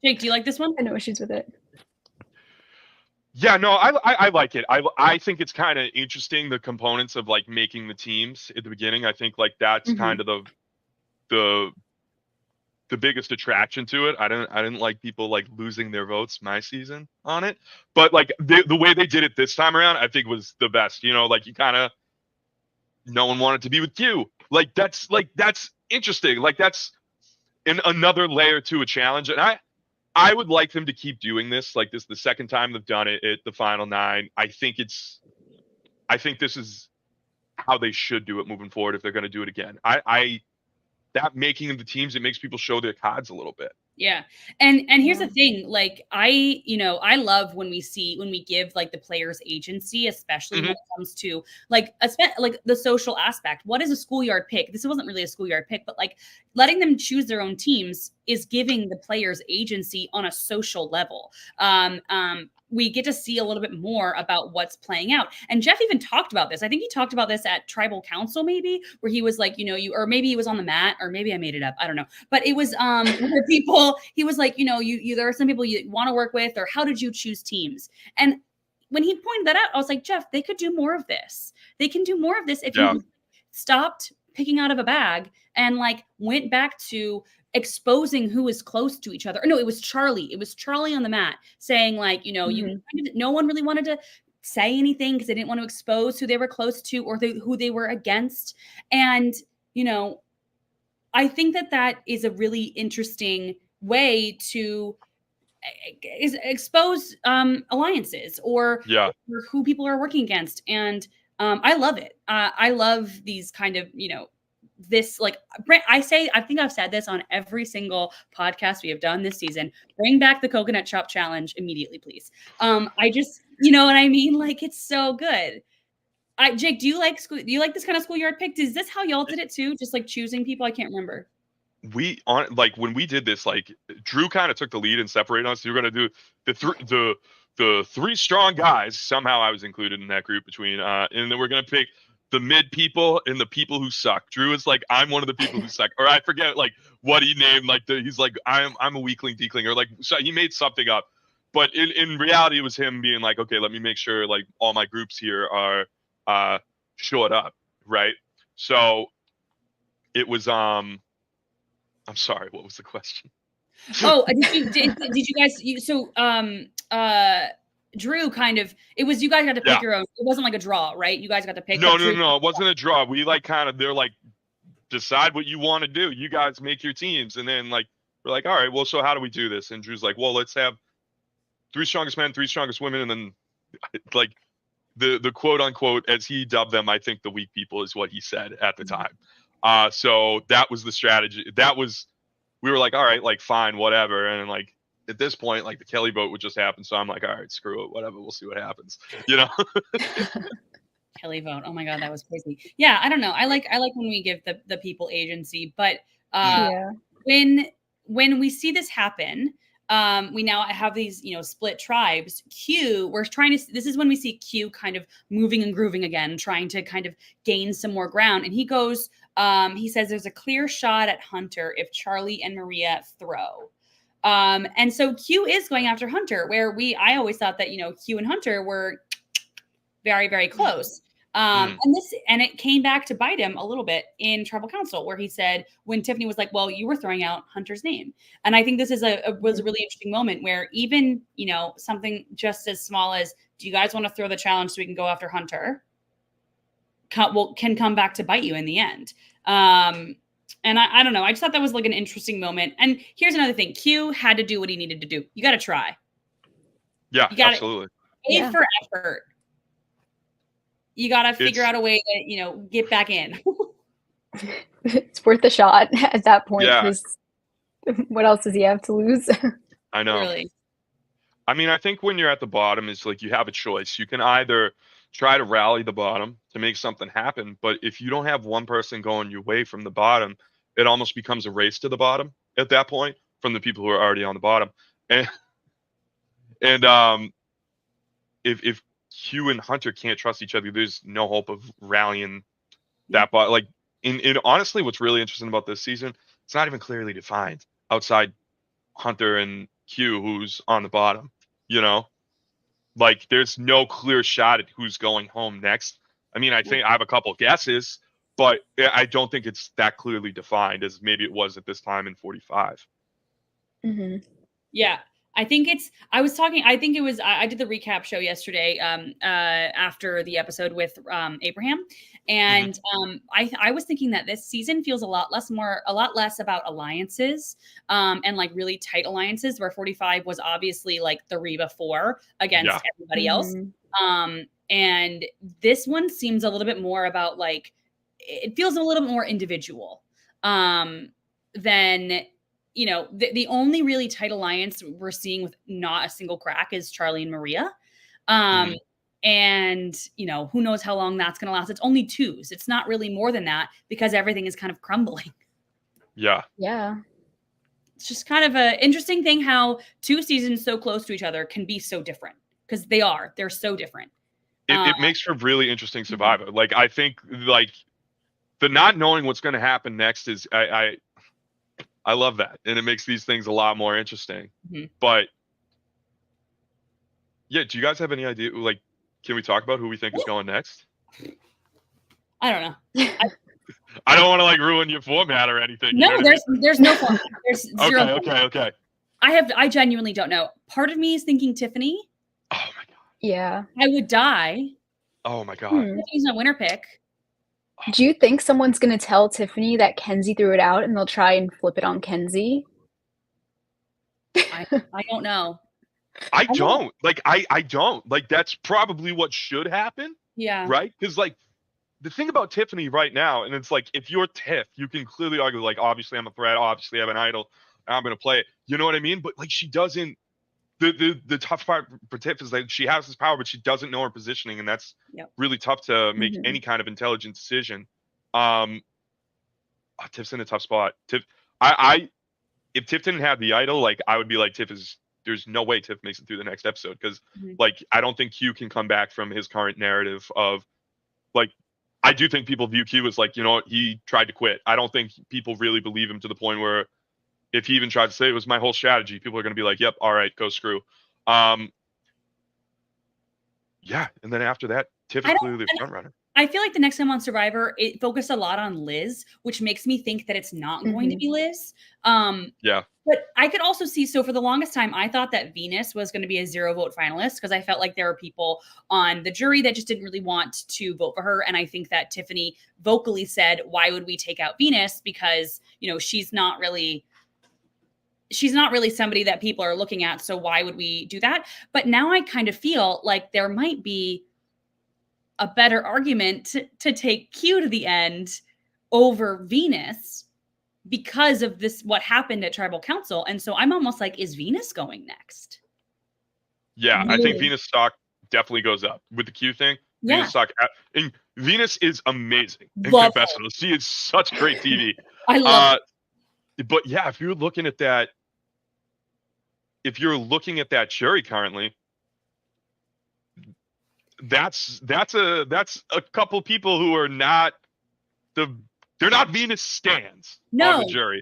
Jake, do you like this one? I had no issues with it. Yeah, no, I like it. I think it's kind of interesting, the components of like making the teams at the beginning. I think like that's kind of the biggest attraction to it. I didn't like people like losing their votes my season on it, but like the way they did it this time around, I think was the best. Like you kind of, no one wanted to be with you. That's interesting. Like that's another layer to a challenge. And I would like them to keep doing this. Like this, the second time they've done it at the final 9. I think this is how they should do it moving forward if they're going to do it again. That making of the teams, it makes people show their cards a little bit. Yeah. And here's the thing, like I love when we give like the players agency, especially when it comes to like the social aspect. What is a schoolyard pick? This wasn't really a schoolyard pick, but like letting them choose their own teams is giving the players agency on a social level. We get to see a little bit more about what's playing out. And Jeff even talked about this. I think he talked about this at Tribal Council, maybe, where he was like, or maybe he was on the mat, or maybe I made it up. I don't know. But it was where people, he was like, there are some people you want to work with, or how did you choose teams? And when he pointed that out, I was like, Jeff, they could do more of this. They can do more of this if you stopped picking out of a bag and like went back to exposing who is close to each other. No, it was Charlie. It was Charlie on the mat saying like, no one really wanted to say anything because they didn't want to expose who they were close to or who they were against. And, I think that is a really interesting way to expose alliances or who people are working against. And I love it. I love these kind of, this like I think I've said this on every single podcast we have done this season. Bring back the coconut chop challenge immediately, please. I just, you know what I mean? Like it's so good. Jake, do you like this kind of schoolyard pick? Is this how y'all did it too? Just like choosing people? I can't remember. When we did this, like Drew kind of took the lead and separated us. You were gonna do the 3 strong guys. Somehow I was included in that group between and then we're gonna pick the mid people and the people who suck. Drew is like, I'm one of the people who suck, or I forget like what he named. Like he's like, I'm a weakling, decling, or like so he made something up. But in reality, it was him being like, okay, let me make sure like all my groups here are short up, right? So it was I'm sorry, what was the question? Oh, did you guys Drew kind of, it was, you guys got to pick your own. It wasn't like a draw, right? You guys got to pick. No. It wasn't a draw. We like they're like, decide what you want to do. You guys make your teams. And then like, we're like, all right, well, so how do we do this? And Drew's like, well, let's have 3 strongest men, 3 strongest women. And then like the quote unquote, as he dubbed them, I think the weak people is what he said at the time. So that was the strategy. We were like, all right, like fine, whatever. And then like, at this point, like the Kelly vote would just happen. So I'm like, all right, screw it, whatever. We'll see what happens, Kelly vote. Oh my God, that was crazy. Yeah, I don't know. I like when we give the people agency, but when we see this happen, we now have these, split tribes. This is when we see Q kind of moving and grooving again, trying to kind of gain some more ground. And he says there's a clear shot at Hunter if Charlie and Maria throw. And so Q is going after Hunter, where I always thought that, Q and Hunter were very, very close. And it came back to bite him a little bit in Tribal Council, where he said, when Tiffany was like, well, you were throwing out Hunter's name. And I think this is was a really interesting moment where even, something just as small as, do you guys want to throw the challenge so we can go after Hunter? Can come back to bite you in the end. And I don't know. I just thought that was like an interesting moment. And here's another thing. Q had to do what he needed to do. You got to try. Yeah, absolutely. A for effort. You got to figure out a way to, get back in. It's worth a shot at that point. Because what else does he have to lose? I know. Really. I mean, I think when you're at the bottom, it's like you have a choice. You can either try to rally the bottom to make something happen, but if you don't have one person going your way from the bottom, it almost becomes a race to the bottom at that point from the people who are already on the bottom. And if Q and Hunter can't trust each other, there's no hope of rallying that bottom. Like in honestly, what's really interesting about this season, it's not even clearly defined outside Hunter and Q, who's on the bottom. Like there's no clear shot at who's going home next. I mean, I think I have a couple guesses, but I don't think it's that clearly defined as maybe it was at this time in 45. Mm-hmm. Yeah. I think it was, I did the recap show yesterday after the episode with Abraham. And I was thinking that this season feels a lot less about alliances and like really tight alliances, where 45 was obviously like the Reba 4 against everybody else. And this one seems a little bit more about like, it feels a little bit more individual than, the only really tight alliance we're seeing with not a single crack is Charlie and Maria. And, who knows how long that's going to last. It's only 2s. It's not really more than that because everything is kind of crumbling. Yeah. It's just kind of an interesting thing how 2 seasons so close to each other can be so different, because they're so different. It makes for really interesting Survivor. Like, I think like the not knowing what's going to happen next is I love that. And it makes these things a lot more interesting. But yeah, do you guys have any idea? Like, can we talk about who we think is going next? I don't know. I don't want to like ruin your format or anything. No, there's no format. There's zero. Okay. I genuinely don't know. Part of me is thinking Tiffany. Oh my God. Yeah. I would die. Oh my God. Tiffany's my winner pick. Do you think someone's going to tell Tiffany that Kenzie threw it out and they'll try and flip it on Kenzie? I don't know. I don't. Like, that's probably what should happen. Yeah. Right? Because, like, the thing about Tiffany right now, and it's like, if you're Tiff, you can clearly argue, like, obviously I'm a threat, obviously I have an idol, I'm going to play it. You know what I mean? But, like, she doesn't. The tough part for Tiff is like she has this power, but she doesn't know her positioning, and that's really tough to make any kind of intelligent decision. Tiff's in a tough spot. Tiff, if Tiff didn't have the idol, like I would be like, there's no way Tiff makes it through the next episode, because like I don't think Q can come back from his current narrative of like, I do think people view Q as like, he tried to quit. I don't think people really believe him to the point where if he even tried to say it was my whole strategy, people are going to be like, yep, all right, go screw. And then after that, Tiff is clearly the front runner. I feel like the next time on Survivor, it focused a lot on Liz, which makes me think that it's not going to be Liz. But I could also see, so for the longest time, I thought that Venus was going to be a 0 vote finalist, because I felt like there were people on the jury that just didn't really want to vote for her. And I think that Tiffany vocally said, why would we take out Venus? Because, she's not really somebody that people are looking at. So why would we do that? But now I kind of feel like there might be a better argument to take Q to the end over Venus because of what happened at Tribal Council. And so I'm almost like, is Venus going next? Yeah, really? I think Venus stock definitely goes up with the Q thing. Yeah. Venus stock, and Venus is amazing in confessional. She is such great TV. I love it. But yeah, if you're looking at that if you're looking at that jury currently, that's a couple people who are not they're not Venus stands on the jury.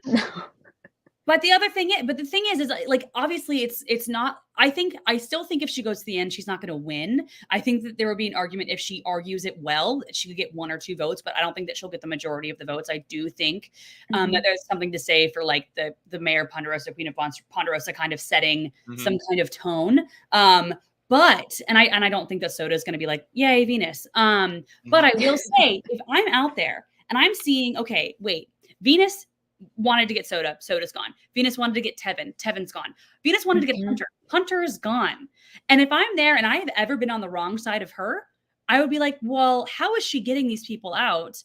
But the thing is like obviously it's not. I still think if she goes to the end, she's not going to win. I think that there would be an argument if she argues it well, she could get 1 or 2 votes, but I don't think that she'll get the majority of the votes. I do think that there's something to say for like the Mayor Ponderosa, Queen of Ponderosa, kind of setting some kind of tone. But I don't think that Soda is going to be like, yay, Venus. But I will say, if I'm out there and I'm seeing, okay, wait, Venus wanted to get Soda, Soda's gone. Venus wanted to get Tevin, Tevin's gone. Venus wanted to get Hunter, Hunter is gone. And if I'm there and I have ever been on the wrong side of her, I would be like, well, how is she getting these people out?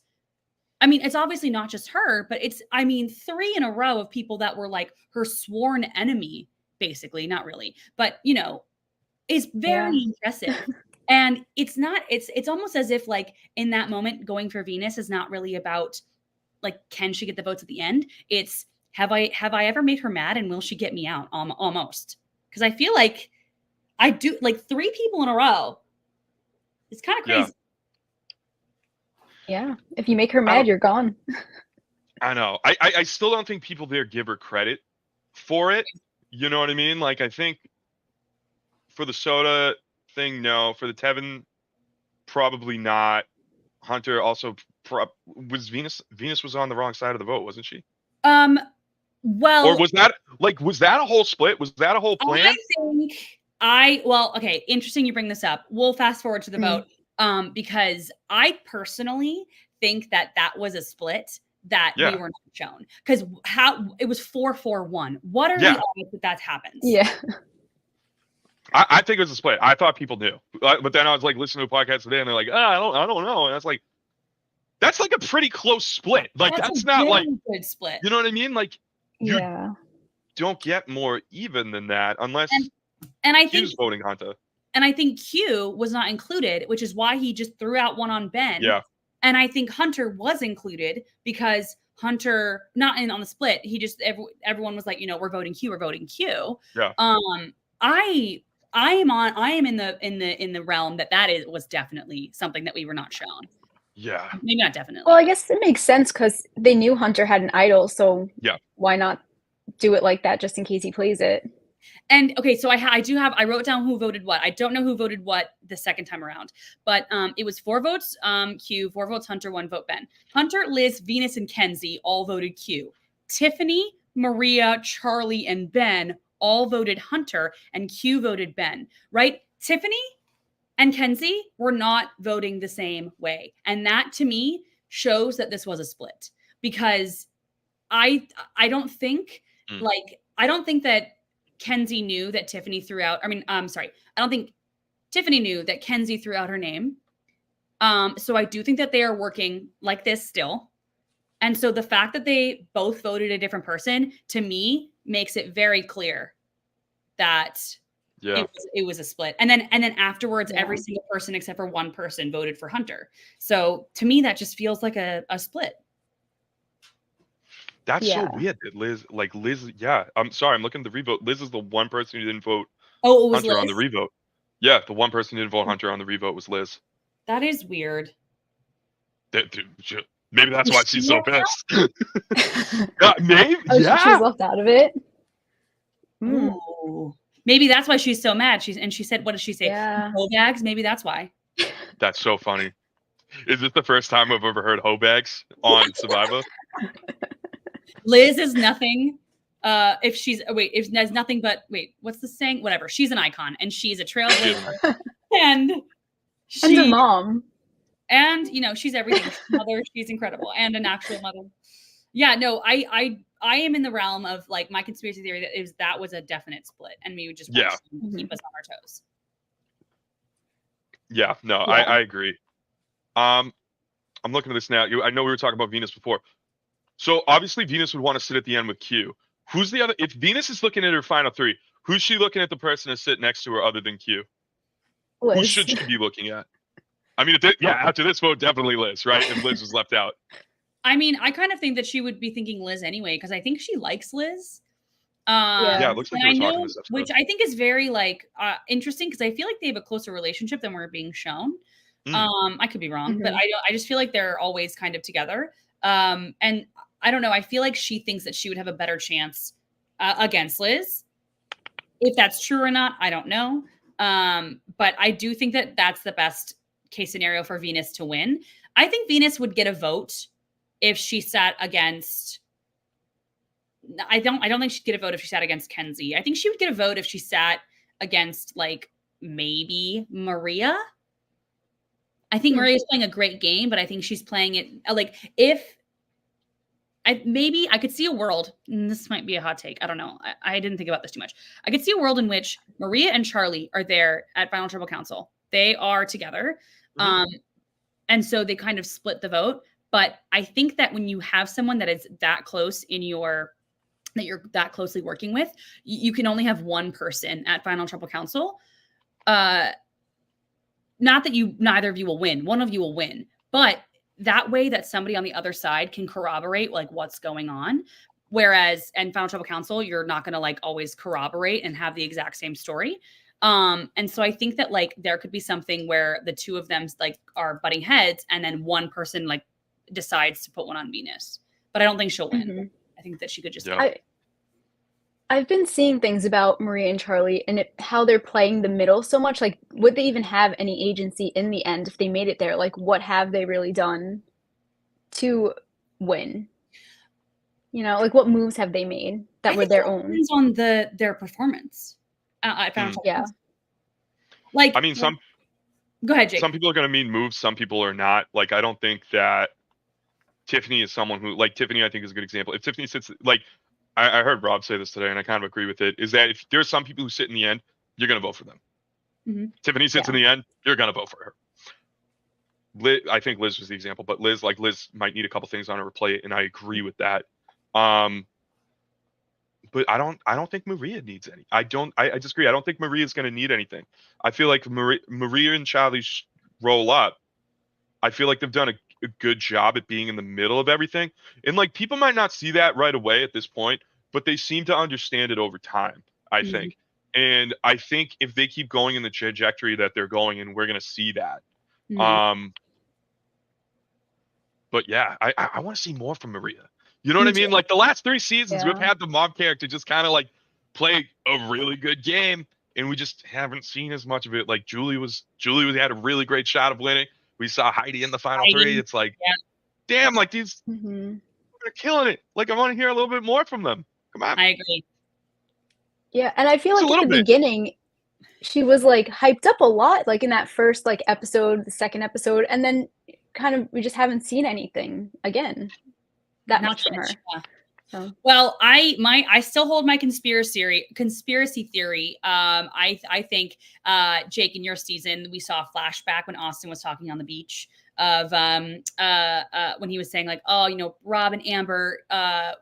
I mean, it's obviously not just her, but it's, 3 in a row of people that were like her sworn enemy, basically, not really, but is very impressive. And it's almost as if like in that moment going for Venus is not really about like, can she get the votes at the end? It's have I ever made her mad and will she get me out? Almost. Because I feel like I do like 3 people in a row. It's kind of crazy. Yeah. If you make her mad, you're gone. I know. I still don't think people there give her credit for it. You know what I mean? Like, I think for the Soda thing, no. For the Tevin, probably not. Hunter also was Venus was on the wrong side of the vote, wasn't she? Well, or was that a whole split? Was that a whole plan? Okay, interesting you bring this up. We'll fast forward to the vote. Because I personally think that was a split that we were not shown. Because how it was 4-4-1. What are the odds that happens? Yeah. I think it was a split. I thought people knew, but then I was like listening to a podcast today, and they're like, I don't know, and that's like, that's like a pretty close split. Like that's not like good split. You know what I mean? Like you don't get more even than that unless and I Q's think voting Hunter. And I think Q was not included, which is why he just threw out one on Ben. Yeah. And I think Hunter was included because Hunter not in on the split. He just everyone was like, we're voting Q, we're voting Q. Yeah. I am in the realm that was definitely something that we were not shown. Yeah. Maybe not definitely. Well, I guess it makes sense because they knew Hunter had an idol, so why not do it like that just in case he plays it? And okay, so I wrote down who voted what. I don't know who voted what the second time around, but it was 4 votes Q, 4 votes Hunter, 1 vote Ben. Hunter, Liz, Venus, and Kenzie all voted Q. Tiffany, Maria, Charlie, and Ben all voted Hunter, and Q voted Ben, right? Tiffany and Kenzie were not voting the same way. And that to me shows that this was a split, because I don't think that Kenzie knew that Tiffany threw out. I don't think Tiffany knew that Kenzie threw out her name. So I do think that they are working like this still. And so the fact that they both voted a different person, to me, makes it very clear that it was a split. And then afterwards, every single person except for one person voted for Hunter. So to me, that just feels like a split. That's so weird that Liz, I'm sorry, I'm looking at the revote. Liz is the one person who didn't vote Hunter on the revote. Yeah, the one person who didn't vote Hunter on the revote was Liz. That is weird. Maybe that's why she's so pissed. Maybe, she was left out of it. Ooh. Maybe that's why she's so mad. She said, what did she say? Yeah. Hoe bags? Maybe that's why. That's so funny. Is this the first time I've ever heard hoe bags on Survivor? Liz is nothing. If there's nothing but what's the saying? Whatever. She's an icon and she's a trailblazer. and a mom. And she's everything. She's a mother, she's incredible. And an actual mother. Yeah, no, I am in the realm of like my conspiracy theory that was a definite split, and we would just keep us on our toes. Yeah, no, yeah. I agree. I'm looking at this now. I know we were talking about Venus before. So obviously Venus would want to sit at the end with Q. Who's the other? If Venus is looking at her final 3, who's she looking at the person to sit next to her other than Q? Liz. Who should she be looking at? After this vote, definitely Liz, right? If Liz was left out. I kind of think that she would be thinking Liz anyway, because I think she likes Liz. Yeah, it looks like and they I were talking know, this episode. which I think is very like interesting because I feel like they have a closer relationship than we're being shown. I could be wrong, but Mhm. I just feel like they're always kind of together. And I don't know. I feel like she thinks that she would have a better chance against Liz. If that's true or not, I don't know. But I do think that that's the best case scenario for Venus to win. I think Venus would get a vote if she sat against. I don't think she'd get a vote if she sat against Kenzie. I think she would get a vote if she sat against like maybe Maria. I think Maria's playing a great game, but I think she's playing it like if I could see a world, and this might be a hot take. I don't know. I didn't think about this too much. I could see a world in which Maria and Charlie are there at Final Tribal Council. They are together. And so they kind of split the vote. But I think that when you have someone that is that close that you're that closely working with, you can only have one person at Final Tribal Council. Not that neither of you will win. One of you will win. But that way that somebody on the other side can corroborate like what's going on. Whereas in Final Tribal Council, you're not going to like always corroborate and have the exact same story. And so I think that like there could be something where the two of them like are butting heads and then one person like decides to put one on Venus. But I don't think she'll win. I think that she could just I've been seeing things about Maria and Charlie and how they're playing the middle so much. Like, would they even have any agency in the end if they made it there? Like, what have they really done to win? You know, like what moves have they made that were their own? Depends on their performance. I found yeah. Like I mean, go ahead, Jake. Some people are going to mean moves, some people are not. Like, I don't think that Tiffany is someone who, like, Tiffany, I think is a good example. If Tiffany sits, like, I heard Rob say this today, and I kind of agree with it, is that if there's some people who sit in the end, you're going to vote for them. Tiffany sits in the end, you're going to vote for her. Liz, I think Liz was the example, but Liz might need a couple things on her plate, and I agree with that. But I don't think Maria needs any. I disagree. I don't think Maria's going to need anything. I feel like Maria and Charlie roll up. I feel like they've done a good job at being in the middle of everything. And like people might not see that right away at this point, but they seem to understand it over time, I think. And I think if they keep going in the trajectory that they're going in, we're going to see that. But yeah, I want to see more from Maria. You know what I mean? Like the last 3 seasons, we've had the mom character just kind of like play a really good game, and we just haven't seen as much of it. Like Julie had a really great shot of winning. We saw Heidi in the final 3. It's like, damn, like these they're killing it. Like I want to hear a little bit more from them. Come on. I agree. Yeah, and I feel like at the beginning, she was like hyped up a lot, like in that first like episode, the second episode, and then kind of we just haven't seen anything again that much from her. So. Well, I still hold my conspiracy theory. I think Jake, in your season, we saw a flashback when Austin was talking on the beach of when he was saying like, oh, you know, Rob and Amber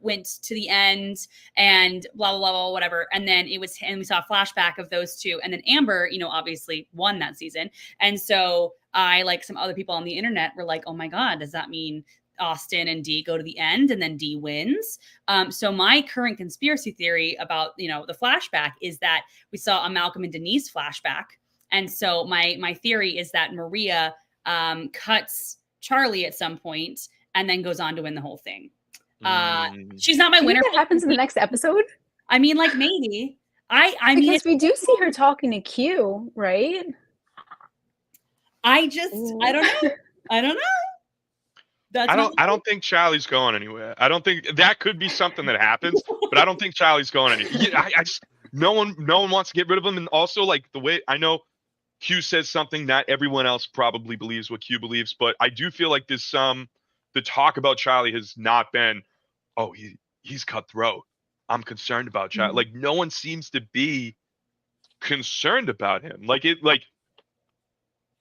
went to the end and blah blah blah whatever, and then we saw a flashback of those two, and then Amber, you know, obviously won that season, and so I, like some other people on the internet, were like, oh my god, does that mean Austin and Dee go to the end and then Dee wins? So my current conspiracy theory about, you know, the flashback is that we saw a Malcolm and Denise flashback. And so my theory is that Maria cuts Charlie at some point and then goes on to win the whole thing. She's not my winner. That happens in the next episode? I mean, like maybe. I mean, because we do see her talking to Q, right? I don't know. I don't know. I don't think Charlie's going anywhere. I don't think that could be something that happens, but I don't think Charlie's going anywhere. I just no one wants to get rid of him, and also like the way I know Q says something, not everyone else probably believes what Q believes, but I do feel like there's the talk about Charlie has not been, oh, he's cutthroat. I'm concerned about Charlie. Like no one seems to be concerned about him. Like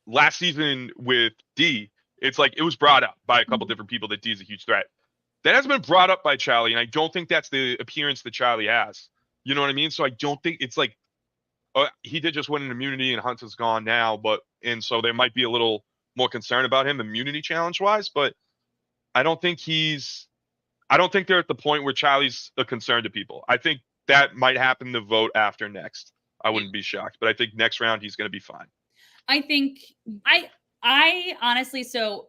last season with Dee, it's like it was brought up by a couple different people that Dee's a huge threat. That hasn't been brought up by Charlie, and I don't think that's the appearance that Charlie has. You know what I mean? So I don't think it's like he did just win an immunity, and Hunt is gone now, and so there might be a little more concern about him immunity challenge wise, but I don't think they're at the point where Charlie's a concern to people. I think that might happen the vote after next. I wouldn't be shocked, but I think next round he's going to be fine. I think I honestly, so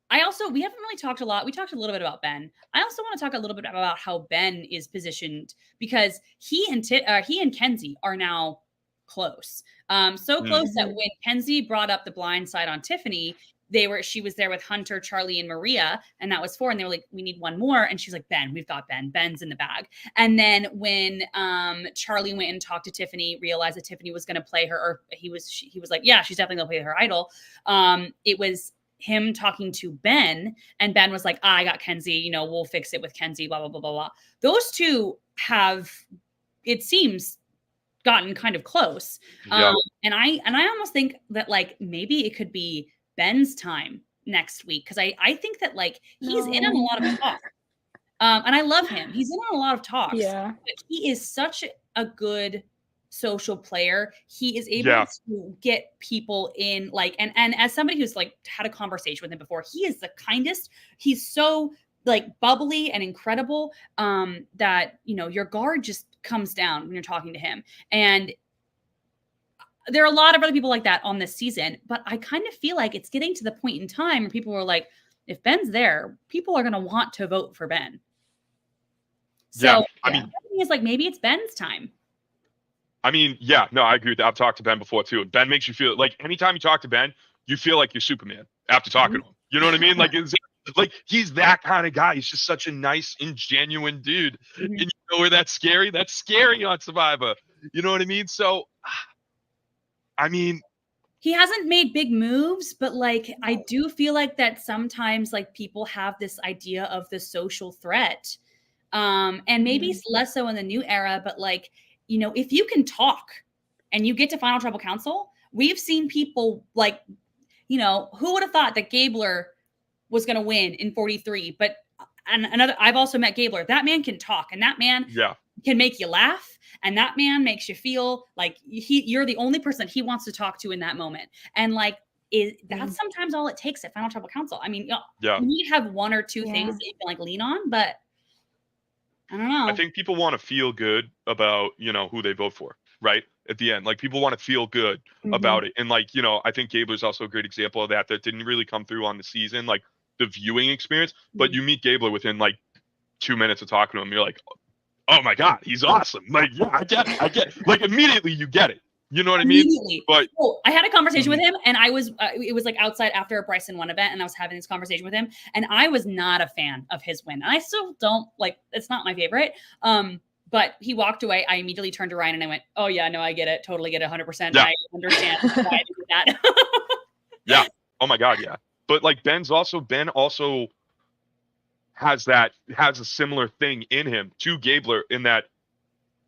I also, we haven't really talked a lot. We talked a little bit about Ben. I also want to talk a little bit about how Ben is positioned, because he and Kenzie are now close. So close that when Kenzie brought up the blind side on Tiffany, she was there with Hunter, Charlie, and Maria, and that was 4. And they were like, we need one more. And she's like, Ben, we've got Ben. Ben's in the bag. And then when Charlie went and talked to Tiffany, realized that Tiffany was going to play her, or he was like, yeah, she's definitely going to play her idol. It was him talking to Ben, and Ben was like, I got Kenzie, we'll fix it with Kenzie, blah, blah, blah, blah, blah. Those two have, it seems, gotten kind of close. Yeah. And I almost think that like maybe it could be Ben's time next week, because I think that like he's in on a lot of talk. And I love him. He's in on a lot of talks. Yeah. But he is such a good social player. He is able to get people in, like, and as somebody who's like had a conversation with him before, he is the kindest. He's so like bubbly and incredible that your guard just comes down when you're talking to him. And there are a lot of other people like that on this season, but I kind of feel like it's getting to the point in time where people are like, if Ben's there, people are going to want to vote for Ben. So I mean, it's like, maybe it's Ben's time. I mean, yeah, no, I agree with that. I've talked to Ben before too. Ben makes you feel like anytime you talk to Ben, you feel like you're Superman after talking to him. You know what I mean? Like, he's that kind of guy. He's just such a nice and genuine dude. And you know where that's scary? That's scary on Survivor. You know what I mean? So, I mean, he hasn't made big moves, but like, I do feel like that sometimes like people have this idea of the social threat. And maybe it's less so in the new era, but like, if you can talk and you get to Final Tribal Council, we've seen people like, who would have thought that Gabler was going to win in 43? But I've also met Gabler. That man can talk, and that man can make you laugh. And that man makes you feel like you're the only person he wants to talk to in that moment. And like, that's sometimes all it takes at Final Tribal Council. I mean, you need to have one or two things that you can like lean on, but I don't know. I think people want to feel good about, who they vote for, right? At the end, like people want to feel good about it. And like, I think Gabler's also a great example of that didn't really come through on the season, like the viewing experience, but you meet Gabler within like 2 minutes of talking to him. You're like, oh my God, he's awesome. Like, yeah, I get it. Like immediately you get it. You know what I mean? But I had a conversation with him, and I was, it was like outside after a Bryson 1 event, and I was having this conversation with him, and I was not a fan of his win. And I still don't like, it's not my favorite. But he walked away. I immediately turned to Ryan and I went, oh yeah, no, I get it. Totally get it. 100%. Yeah. I understand why I did that. Yeah. Oh my God. Yeah. But like Ben also has a similar thing in him to Gabler, in that,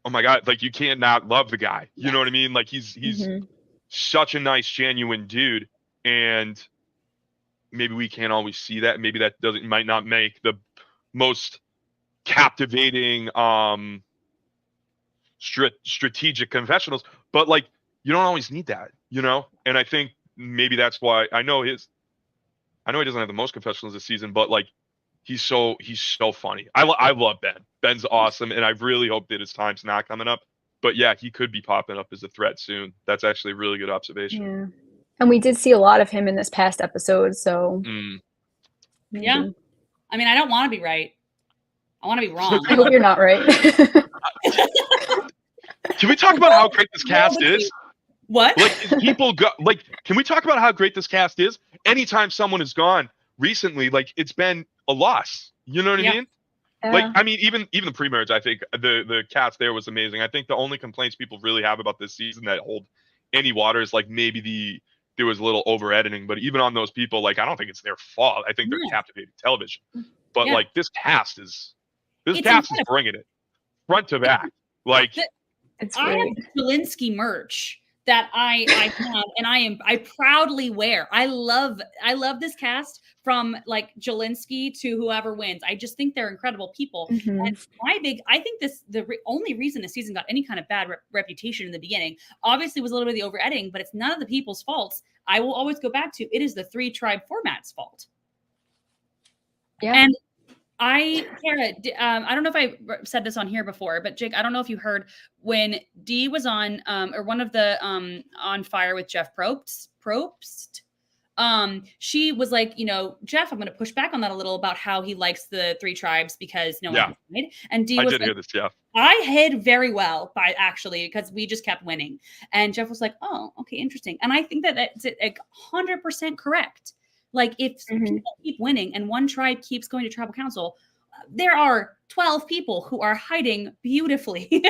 oh my God, like you can't not love the guy. You know what I mean? Like he's such a nice, genuine dude. And maybe we can't always see that. Maybe that might not make the most captivating strategic confessionals, but like you don't always need that, And I think maybe that's why I know he doesn't have the most confessionals this season, but like he's so funny. I love Ben. Ben's awesome, and I really hope that his time's not coming up. But yeah, he could be popping up as a threat soon. That's actually a really good observation. Yeah. And we did see a lot of him in this past episode, so yeah. I mean, I don't want to be right. I want to be wrong. I hope you're not right. Can we talk about how great this cast is? What? Like people go like, can we talk about how great this cast is? Anytime someone has gone recently, like it's been a loss. You know what I mean? Like, I mean, even the pre-merge, I think the cast there was amazing. I think the only complaints people really have about this season that hold any water is like maybe there was a little over editing, but even on those people, like I don't think it's their fault. I think they're captivating television. But like this cast is bringing it front to back. Like I have Jelinski merch that I have, and I proudly wear. I love this cast, from like Jelinski to whoever wins. I just think they're incredible people. And I think only reason the season got any kind of bad reputation in the beginning, obviously, was a little bit of the over editing, but it's none of the people's faults. I will always go back to, it is the 3 tribe format's fault. Yeah. And Cara, I don't know if I said this on here before, but Jake, I don't know if you heard when Dee was on, or one of the on Fire with Jeff Probst. She was like, Jeff, I'm going to push back on that a little about how he likes the three tribes because no one can hide. And Dee was I did hear this, yeah. I hid very well because we just kept winning. And Jeff was like, oh, okay, interesting. And I think that that's like 100% correct. Like if people keep winning and one tribe keeps going to tribal council, there are 12 people who are hiding beautifully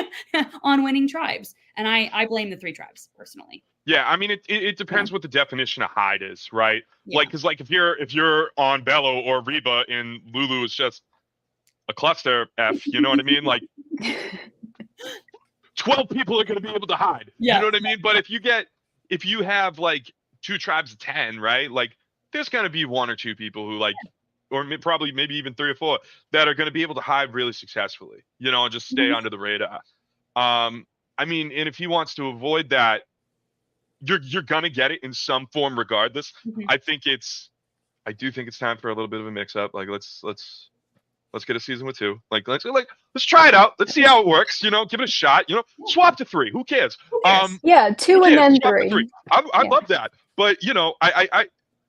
on winning tribes. And I blame the three tribes personally. Yeah, I mean it depends what the definition of hide is, right? Yeah. Like, because like if you're on Bello or Reba and Lulu is just a cluster F, you know what I mean? Like 12 people are going to be able to hide. Yeah. You know what I mean? But if you have like 2 tribes of 10, right? Like there's going to be 1 or 2 people who like, or probably maybe even 3 or 4 that are going to be able to hide really successfully, and just stay under the radar. I mean, and if he wants to avoid that, you're going to get it in some form regardless. I do think it's time for a little bit of a mix up. Like let's get a season with 2. Like let's try it out. Let's see how it works. Give it a shot. Swap to 3. Who cares? 2 and then 3. I love that. But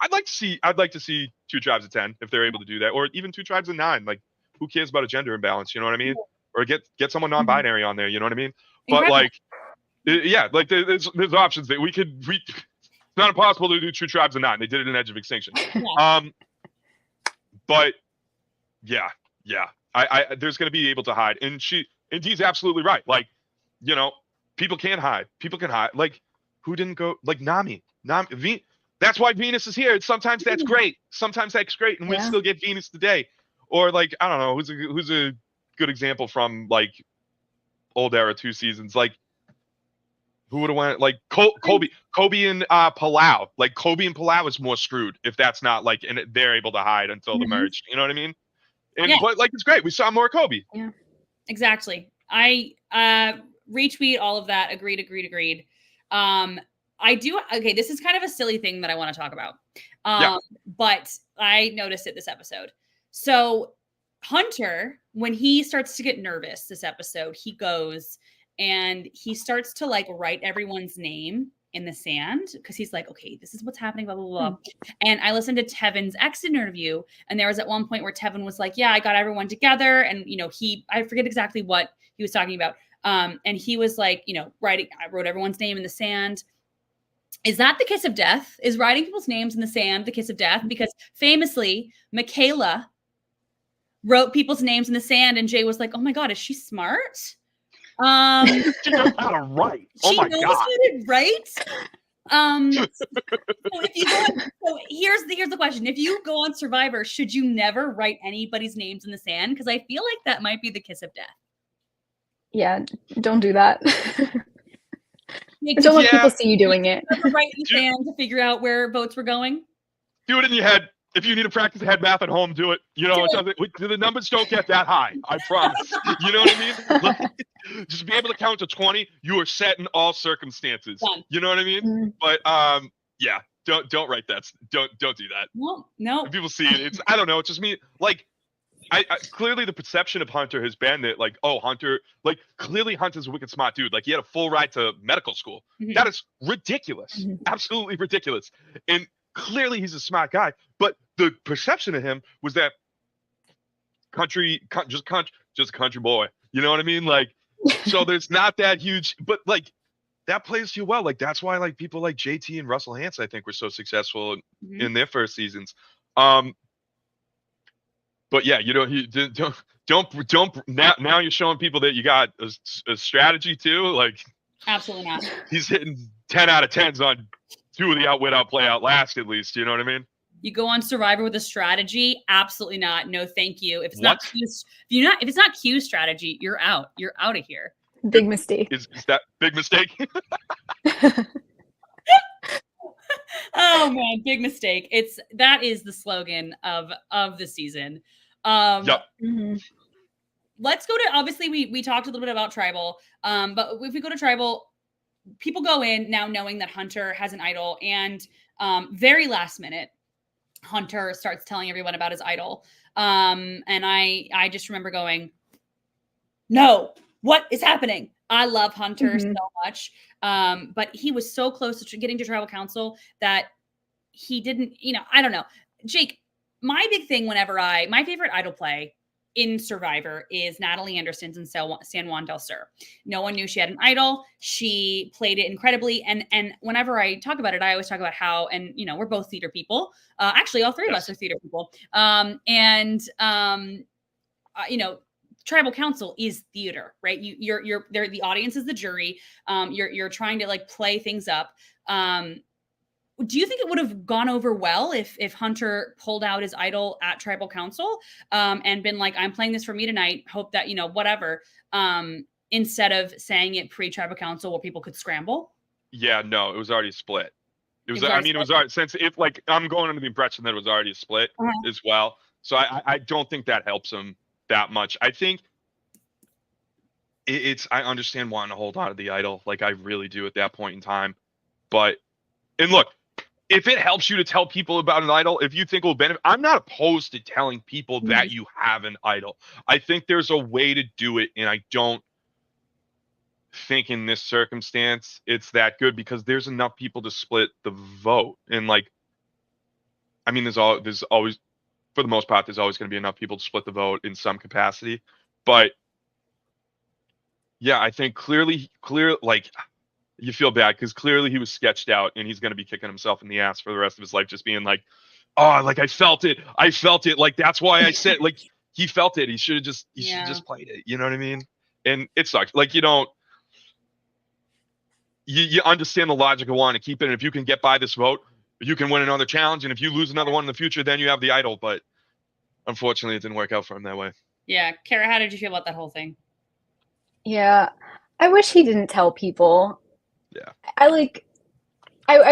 I'd like to see 2 tribes of 10 if they're able to do that, or even 2 tribes of 9. Like who cares about a gender imbalance? You know what I mean? Or get someone non-binary on there. You know what I mean? But like, yeah, like there's options that we could. It's not impossible to do 2 tribes of 9. They did it in Edge of Extinction. But yeah. I there's going to be able to hide, and Dee's absolutely right. Like, people can hide. People can hide. Like, who didn't go? Like Nami. That's why Venus is here. Sometimes that's great. Sometimes that's great, and we still get Venus today. Or like, I don't know, who's a good example from like old era 2 seasons. Like, who would have went? Like Kobe and Palau. Like Kobe and Palau is more screwed if that's not like, and they're able to hide until the merge. You know what I mean? And but like it's great. We saw more Kobe. Yeah, exactly. I retweet all of that. Agreed. I do. Okay, this is kind of a silly thing that I want to talk about. But I noticed it this episode. So Hunter, when he starts to get nervous this episode, he goes and he starts to like write everyone's name in the sand because he's like, okay, this is what's happening, blah, blah, blah. And I listened to Tevin's exit interview, and there was at one point where Tevin was like, yeah, I got everyone together. And, I forget exactly what he was talking about. And he was like, I wrote everyone's name in the sand. Is that the kiss of death? Is writing people's names in the sand the kiss of death? Because famously, Michaela wrote people's names in the sand, and Jay was like, oh my God, is she smart? She knows how to write. Oh my God. She knows how to write. So here's the question. If you go on Survivor, should you never write anybody's names in the sand? Because I feel like that might be the kiss of death. Yeah, don't do that. Don't let people see you doing it. Write in the sand to figure out where votes were going. Do it in your head. If you need to practice head math at home, do it. The numbers don't get that high. I promise. You know what I mean? Just be able to count to 20. You are set in all circumstances. Done. You know what I mean? But yeah, don't write that. Don't do that. No. If people see it, it's I don't know. It's just me. Like, I clearly the perception of Hunter has been that like, oh, Hunter, like clearly Hunter's a wicked smart dude. Like he had a full ride to medical school. That is ridiculous. Absolutely ridiculous. And clearly he's a smart guy, but the perception of him was that just a country boy. You know what I mean? Like, so there's not that huge, but like that plays too well. Like that's why like people like JT and Russell Hantz, I think, were so successful in their first seasons. But yeah, don't now you're showing people that you got a strategy too. Like, absolutely not. He's hitting 10 out of 10s on 2 of the outwit, outplay, outlast at least. You know what I mean? You go on Survivor with a strategy? Absolutely not. No, thank you. If it's not Q's strategy, you're out. You're out of here. Big mistake. Is that big mistake? Oh man, big mistake. That is the slogan of the season. Yep. Let's go to, obviously we talked a little bit about tribal. But if we go to tribal, people go in now knowing that Hunter has an idol, and very last minute, Hunter starts telling everyone about his idol. And I just remember going, no, what is happening? I love Hunter so much. But he was so close to getting to tribal council that he didn't, I don't know. Jake, my big thing my favorite idol play in Survivor is Natalie Anderson's in San Juan del Sur. No one knew she had an idol. She played it incredibly. And whenever I talk about it, I always talk about how, and we're both theater people. Actually, all three of us are theater people. Tribal council is theater, right? You're there. The audience is the jury. You're trying to like play things up. Do you think it would have gone over well if Hunter pulled out his idol at tribal council and been like, I'm playing this for me tonight, hope that, whatever, instead of saying it pre-tribal council where people could scramble? Yeah, no, it was already split. It was already, since if like, I'm going under the impression that it was already split as well. So I don't think that helps him that much. I think I understand wanting to hold on to the idol. Like I really do at that point in time. And look, if it helps you to tell people about an idol, if you think it will benefit, I'm not opposed to telling people that you have an idol. I think there's a way to do it, and I don't think in this circumstance it's that good because there's enough people to split the vote. And like, I mean, there's always, for the most part, there's always going to be enough people to split the vote in some capacity. But yeah, I think clearly, like, you feel bad because clearly he was sketched out and he's going to be kicking himself in the ass for the rest of his life, just being like, oh, like I felt it. Like, that's why I said, like, he felt it. He should have just played it. You know what I mean? And it sucks. Like, you understand the logic of wanting to keep it. And if you can get by this vote, you can win another challenge. And if you lose another one in the future, then you have the idol. But unfortunately, it didn't work out for him that way. Yeah. Cara, how did you feel about that whole thing? Yeah. I wish he didn't tell people. Yeah. I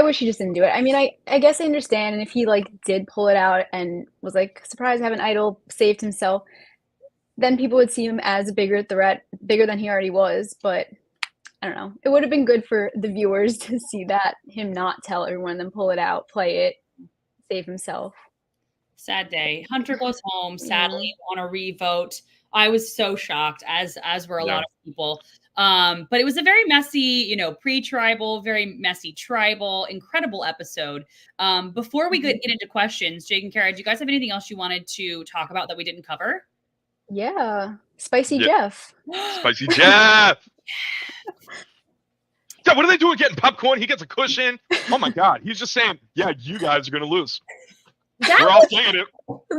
wish he just didn't do it. I mean, I guess I understand. And if he like did pull it out and was like, surprised I have an idol, saved himself, then people would see him as a bigger threat, bigger than he already was. But I don't know. It would have been good for the viewers to see that, him not tell everyone, then pull it out, play it, save himself. Sad day. Hunter goes home, sadly, on a revote. I was so shocked, as were a lot of people. But it was a very messy, pre-tribal, very messy tribal, incredible episode. Before we get into questions, Jake and Cara, do you guys have anything else you wanted to talk about that we didn't cover? Yeah. Spicy Jeff. Spicy Jeff. Yeah, what are they doing getting popcorn? He gets a cushion. Oh my God. He's just saying, yeah, you guys are going to lose. We're all saying it.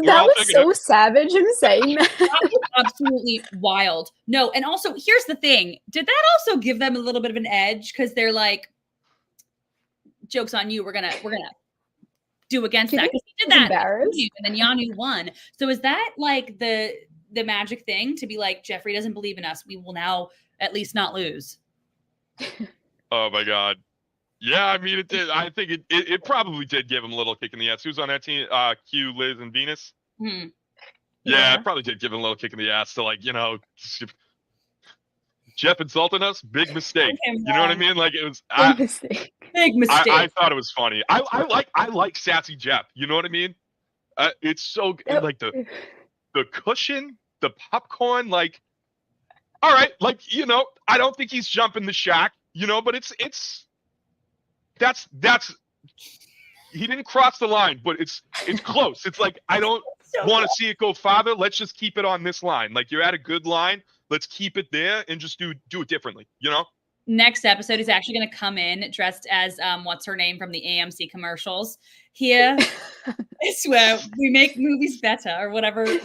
That was so savage, him saying that. That was absolutely wild. No, and also, here's the thing. Did that also give them a little bit of an edge? Because they're like, joke's on you. We're gonna do against that. Because he did that. And then Yanu won. So is that like the magic thing to be like, Jeffrey doesn't believe in us. We will now at least not lose. Oh my God. Yeah, I mean, it did. I think it probably did give him a little kick in the ass. Who's on that team? Q, Liz, and Venus. Mm-hmm. Yeah, it probably did give him a little kick in the ass to like, Jeff insulting us. Big mistake. You know what I mean? Like it was big mistake. I thought it was funny. I like sassy Jeff. You know what I mean? It's so like the cushion, the popcorn. Like, all right, like I don't think he's jumping the shack. But it's. That's he didn't cross the line, but it's close. It's like I don't want to see it go farther. Let's just keep it on this line. Like you're at a good line. Let's keep it there and just do it differently. Next episode is actually going to come in dressed as what's her name from the AMC commercials. Here, I swear we make movies better or whatever. I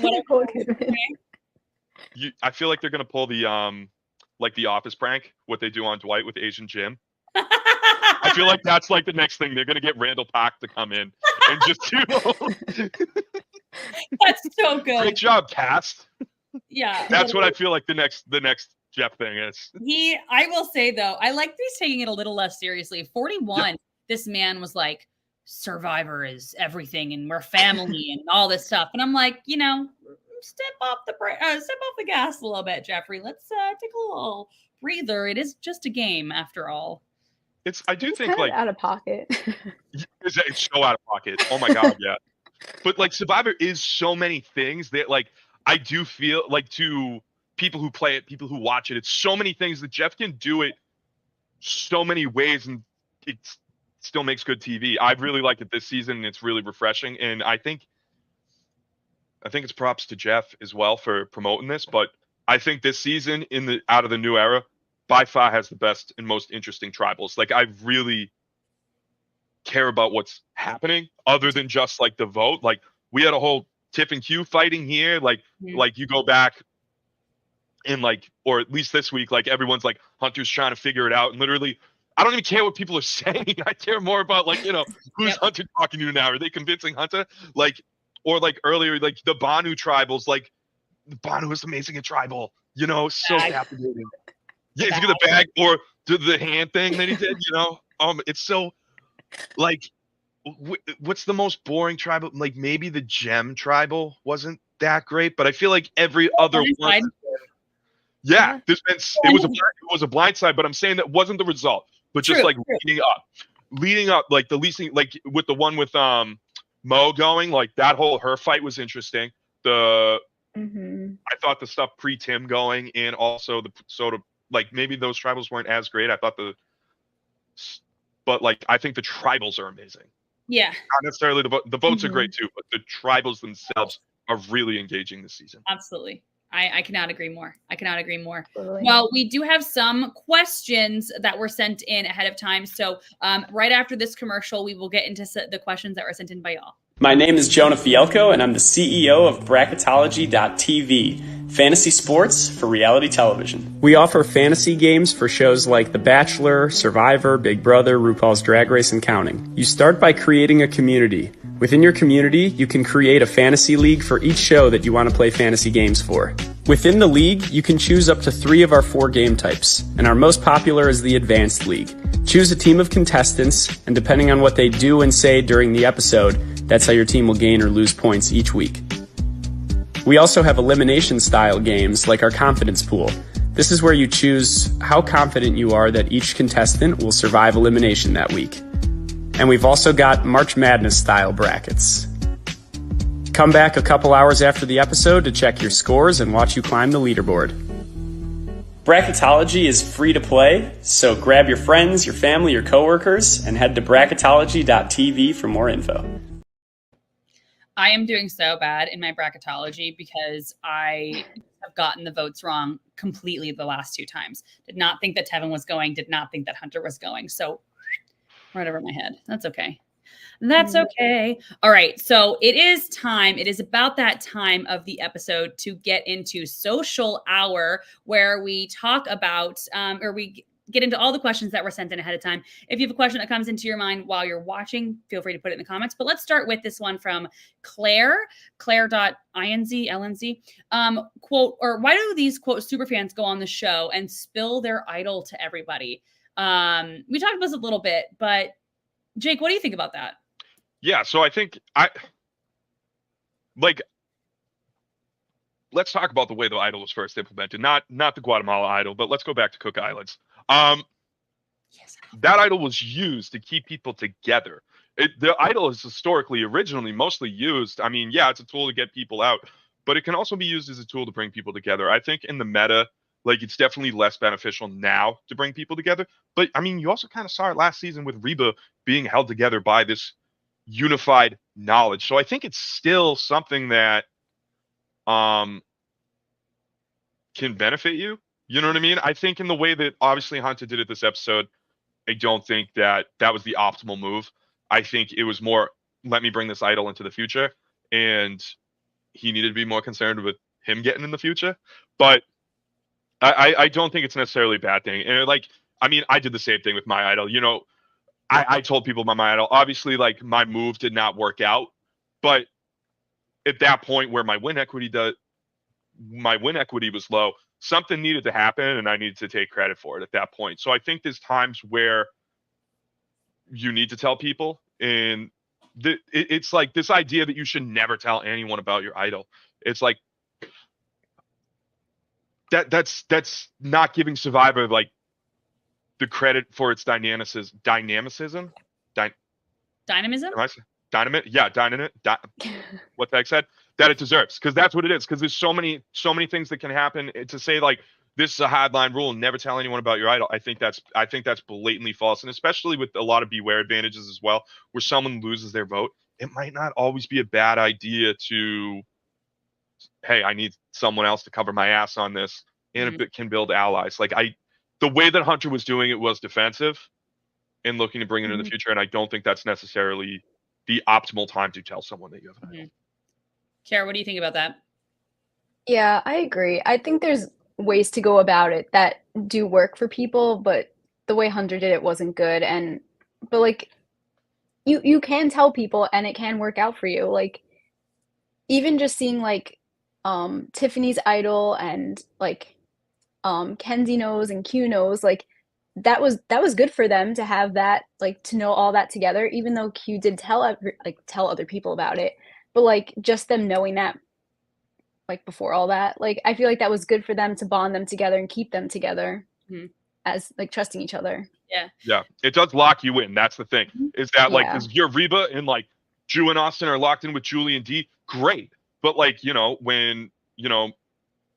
feel like they're going to pull the like the Office prank, what they do on Dwight with Asian Jim. I feel like that's like the next thing. They're going to get Randall Park to come in and just do. That's so good. Great job, cast. Yeah. That's what I feel like the next Jeff thing is. I will say though, I like he's taking it a little less seriously. 41, this man was like, Survivor is everything and we're family and all this stuff. And I'm like, step off the gas a little bit, Jeffrey. Let's take a little breather. It is just a game after all. I do think like out of pocket. It's so out of pocket. Oh my God, yeah. But like Survivor is so many things that like I do feel like to people who play it, people who watch it, it's so many things that Jeff can do it so many ways and it still makes good TV. I really like it this season and it's really refreshing. And I think it's props to Jeff as well for promoting this, but I think this season in the out of the new era by far has the best and most interesting tribals. Like I really care about what's happening other than just like the vote. Like we had a whole Tiff and Q fighting here. Like you go back and like, or at least this week, like everyone's like Hunter's trying to figure it out. And literally, I don't even care what people are saying. I care more about like, who's Hunter talking to now? Are they convincing Hunter? Like, or like earlier, like the Banu tribals, like Banu is amazing at tribal, so captivating. Yeah, he's got the bag or the hand thing that he did, it's so like, what's the most boring tribal? Like maybe the gem tribal wasn't that great, but I feel like every other one. Yeah, it was a blind side, but I'm saying that wasn't the result, but just like leading up, like the leasing, like with the one with Mo going, like that whole her fight was interesting. I thought the stuff pre Tim going and also the sort of like maybe those tribals weren't as great. I thought but like I think the tribals are amazing. Yeah, not necessarily the votes are great too, but the tribals themselves are really engaging this season. Absolutely. I cannot agree more. Totally. Well, we do have some questions that were sent in ahead of time. So right after this commercial, we will get into the questions that were sent in by y'all. My name is Jonah Fielko, and I'm the CEO of Bracketology.tv, fantasy sports for reality television. We offer fantasy games for shows like The Bachelor, Survivor, Big Brother, RuPaul's Drag Race, and counting. You start by creating a community. Within your community, you can create a fantasy league for each show that you want to play fantasy games for. Within the league, you can choose up to 3 of our 4 game types, and our most popular is the Advanced League. Choose a team of contestants, and depending on what they do and say during the episode, that's how your team will gain or lose points each week. We also have elimination style games like our confidence pool. This is where you choose how confident you are that each contestant will survive elimination that week. And we've also got March Madness style brackets. Come back a couple hours after the episode to check your scores and watch you climb the leaderboard. Bracketology is free to play, so grab your friends, your family, your coworkers, and head to bracketology.tv for more info. I am doing so bad in my bracketology because I have gotten the votes wrong completely the last 2 times. Did not think that Tevin was going, did not think that Hunter was going. So right over my head. That's okay. That's okay. All right. So it is time. It is about that time of the episode to get into social hour where we talk about or we get into all the questions that were sent in ahead of time. If you have a question that comes into your mind while you're watching, feel free to put it in the comments. But let's start with this one from Claire.inzlnz. Quote, or why do these quote superfans go on the show and spill their idol to everybody? We talked about this a little bit, but Jake, what do you think about that? Yeah, so I think let's talk about the way the idol was first implemented. Not the Guatemala idol, but let's go back to Cook Islands. That idol was used to keep people together. The idol is originally mostly used. I mean, yeah, it's a tool to get people out, but it can also be used as a tool to bring people together. I think in the meta, like it's definitely less beneficial now to bring people together. But I mean, you also kind of saw it last season with Reba being held together by this unified knowledge. So I think it's still something that can benefit you. You know what I mean? I think in the way that obviously Hunter did it this episode, I don't think that was the optimal move. I think it was more, let me bring this idol into the future. And he needed to be more concerned with him getting in the future. But I don't think it's necessarily a bad thing. And I mean, I did the same thing with my idol. You know, I told people about my idol. Obviously, like my move did not work out. But at that point where my win equity was low, something needed to happen and I needed to take credit for it at that point. So I think there's times where you need to tell people, and it's like this idea that you should never tell anyone about your idol. It's like that's not giving Survivor like the credit for its dynamism. Dynamism? Dynamite, yeah, dynamite, what the heck said that it deserves, because that's what it is. Because there's so many things that can happen. To say like this is a hardline rule, never tell anyone about your idol. I think that's blatantly false, and especially with a lot of beware advantages as well, where someone loses their vote, it might not always be a bad idea to, hey, I need someone else to cover my ass on this, and it can build allies. Like the way that Hunter was doing it was defensive and looking to bring it into the future, and I don't think that's necessarily the optimal time to tell someone that you have an idol. Cara, what do you think about that? Yeah, I agree. I think there's ways to go about it that do work for people, but the way Hunter did it wasn't good. But like you can tell people and it can work out for you. Like even just seeing like Tiffany's idol and like Kenzie knows and Q knows, like that was good for them to have that, like to know all that together, even though Q did tell other people about it. But like just them knowing that like before all that, like I feel like that was good for them to bond them together and keep them together as like trusting each other. Yeah, it does lock you in. That's the thing, is that like, because you're Reba and like Drew and Austin are locked in with Julie and D, great. But like, when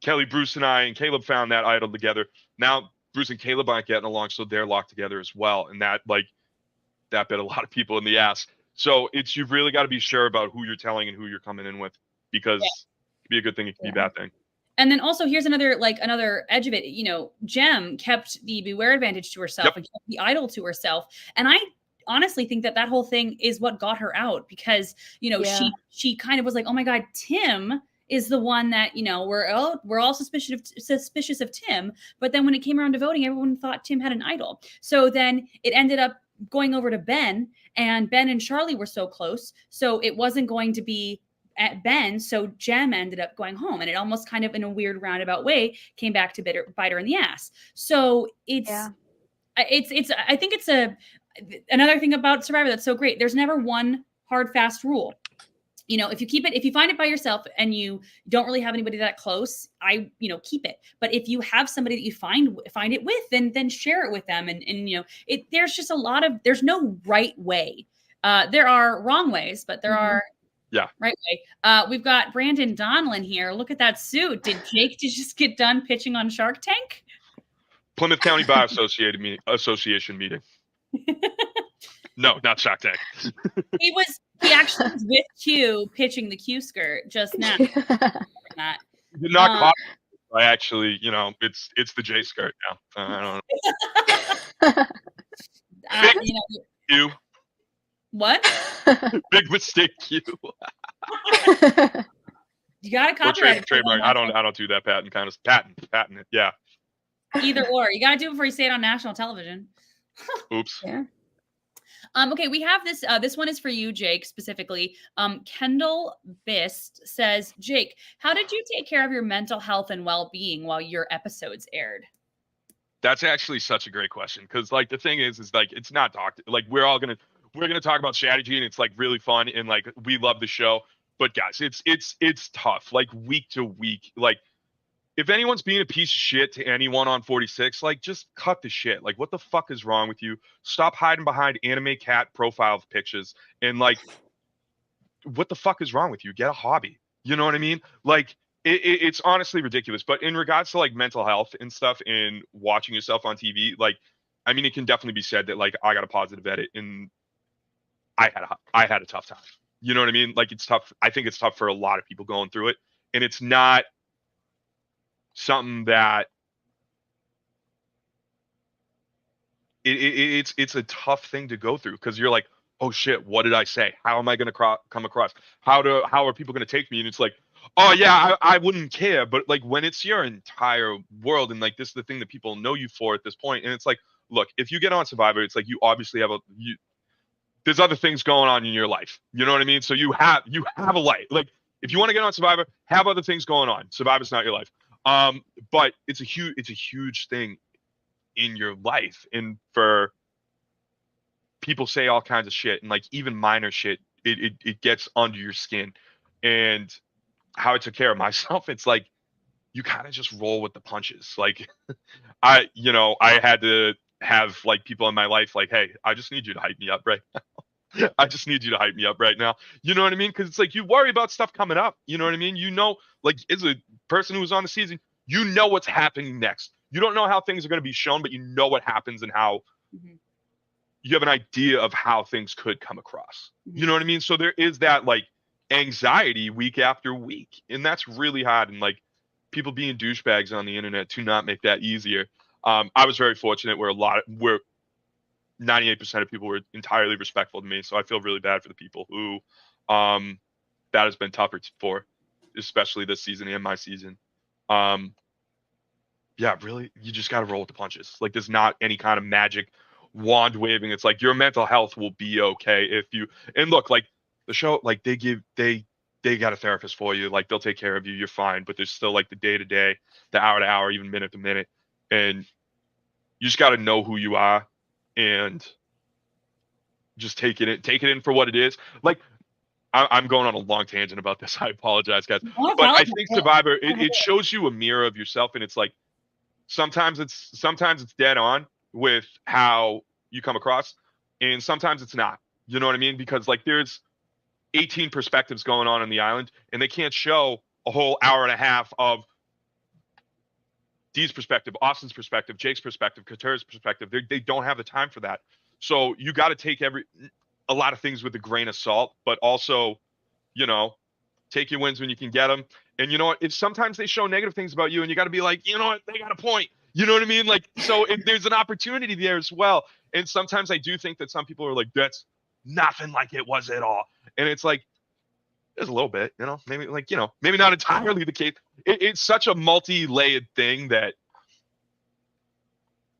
Kelly, Bruce, and I and Caleb found that idol together, now Bruce and Caleb aren't getting along, so they're locked together as well, and that bit a lot of people in the ass. So you've really got to be sure about who you're telling and who you're coming in with, because it can be a good thing, it can be a bad thing. And then also here's another edge of it. Jem kept the beware advantage to herself and kept the idol to herself. And I honestly think that whole thing is what got her out, because, she kind of was like, oh my God, Tim is the one that, we're all suspicious of Tim. But then when it came around to voting, everyone thought Tim had an idol. So then it ended up going over to Ben, and Ben and Charlie were so close. So it wasn't going to be at Ben, so Jem ended up going home, and it almost kind of in a weird roundabout way came back to bite her in the ass. So I think it's another thing about Survivor that's so great. There's never one hard, fast rule. If you find it by yourself and you don't really have anybody that close, keep it. But if you have somebody that you find it with, then share it with them. And there's just there's no right way. There are wrong ways, but there are right way. We've got Brandon Donlin here. Look at that suit. Did Jake just get done pitching on Shark Tank? Plymouth County Bar Association meeting. No, not Shark Tank. He actually was with Q pitching the Q skirt just now. That. Did not copy. I actually, it's the J skirt now. I don't know. Q. What? Big mistake, Q. You gotta copyright it. Trademark. I don't do that patent kind of patent it. Yeah. Either or. You gotta do it before you say it on national television. Oops. Yeah. Okay, we have this. This one is for you, Jake, specifically. Kendall Bist says, Jake, how did you take care of your mental health and well-being while your episodes aired? That's actually such a great question, because like the thing is like it's not talked. Like we're gonna talk about strategy, and it's like really fun, and like we love the show. But guys, it's tough. Like week to week, like if anyone's being a piece of shit to anyone on 46, like just cut the shit. Like what the fuck is wrong with you? Stop hiding behind anime cat profile pictures, and like what the fuck is wrong with you? Get a hobby. You know what I mean? Like it's honestly ridiculous. But in regards to like mental health and stuff and watching yourself on TV, like I mean, it can definitely be said that like I got a positive edit and I had a tough time. You know what I mean? Like it's tough. I think it's tough for a lot of people going through it, and it's not something that it's a tough thing to go through, because you're like, oh shit, what did I say? How am I going to come across? How are people going to take me? And it's like, oh yeah, I wouldn't care. But like when it's your entire world, and like this is the thing that people know you for at this point, and it's like, look, if you get on Survivor, it's like you obviously have there's other things going on in your life. You know what I mean? So you have a life. Like if you want to get on Survivor, have other things going on. Survivor's not your life. But it's a huge thing in your life, and for people say all kinds of shit, and like even minor shit, it gets under your skin. And how I took care of myself, it's like you kind of just roll with the punches. Like I had to have like people in my life like, hey, I just need you to hype me up right now. I just need you to hype me up right now. You know what I mean? Because it's like you worry about stuff coming up. You know what I mean? You know, like as a person who's on the season, you know what's happening next. You don't know how things are going to be shown, but you know what happens and how you have an idea of how things could come across. You know what I mean? So there is that like anxiety week after week, and that's really hard. And like people being douchebags on the internet to not make that easier. I was very fortunate where 98% of people were entirely respectful to me. So I feel really bad for the people who that has been tougher for, especially this season and my season. Yeah, really, you just got to roll with the punches. Like there's not any kind of magic wand waving. It's like your mental health will be okay if you, and look, like the show, like they got a therapist for you. Like they'll take care of you. You're fine. But there's still like the day to day, the hour to hour, even minute to minute. And you just got to know who you are and just take it in for what it is. Like I'm going on a long tangent about this. I apologize, guys. But I think Survivor, it shows you a mirror of yourself, and it's like sometimes it's dead on with how you come across, and sometimes it's not. You know what I mean? Because like there's 18 perspectives going on the island, and they can't show a whole hour and a half of Dee's perspective, Austin's perspective, Jake's perspective, Katura's perspective. They don't have the time for that. So you got to take a lot of things with a grain of salt, but also, you know, take your wins when you can get them. And you know what? If sometimes they show negative things about you, and you got to be like, you know what? They got a point. You know what I mean? Like, so there's an opportunity there as well. And sometimes I do think that some people are like, that's nothing like it was at all. And it's like, there's a little bit, you know, maybe like, you know, maybe not entirely the case. It's such a multi-layered thing that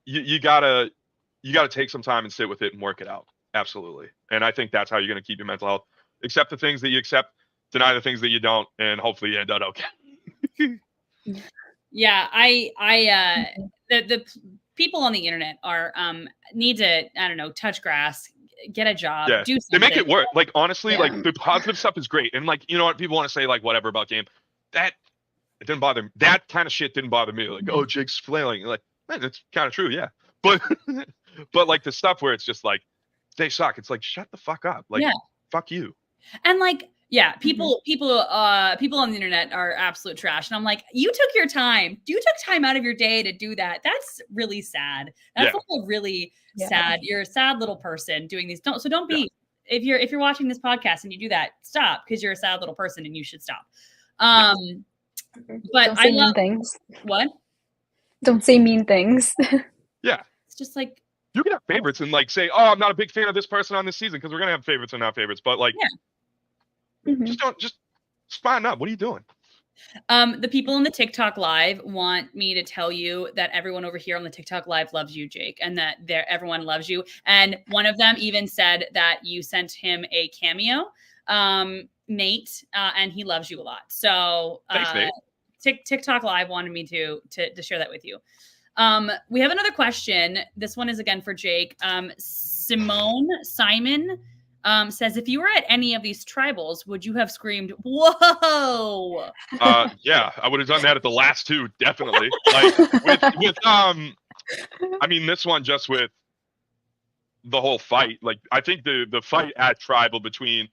you gotta take some time and sit with it and work it out. Absolutely. And I think that's how you're going to keep your mental health. Accept the things that you accept, deny the things that you don't, and hopefully you end up okay. Yeah, the people on the internet are need to, I don't know, touch grass, get a job, do something. They make it work. Like honestly, like the positive stuff is great. And like, you know what, people want to say like whatever about game. That it didn't bother me. That kind of shit didn't bother me. Like, oh, Jake's flailing. Like, man, that's kind of true, yeah. But but like the stuff where it's just like they suck. It's like shut the fuck up. Like fuck you. And like people on the internet are absolute trash. And I'm like, you took your time. You took time out of your day to do that. That's really sad. That's also really sad. You're a sad little person doing these. Don't be if you're watching this podcast and you do that, stop, because you're a sad little person and you should stop. But don't say mean things. What? Don't say mean things. Yeah. It's just like you can have favorites and like say, oh, I'm not a big fan of this person on this season, because we're gonna have favorites and not favorites. But like just spine up. What are you doing? The people in the TikTok live want me to tell you that everyone over here on the TikTok live loves you, Jake, and that everyone loves you. And one of them even said that you sent him a cameo, Nate, and he loves you a lot. So thanks, Nate. TikTok live wanted me to share that with you. We have another question. This one is again for Jake. Simon says, if you were at any of these tribals, would you have screamed, whoa? Yeah, I would have done that at the last two, definitely. Like with I mean, this one just with the whole fight. Like I think the fight at tribal between,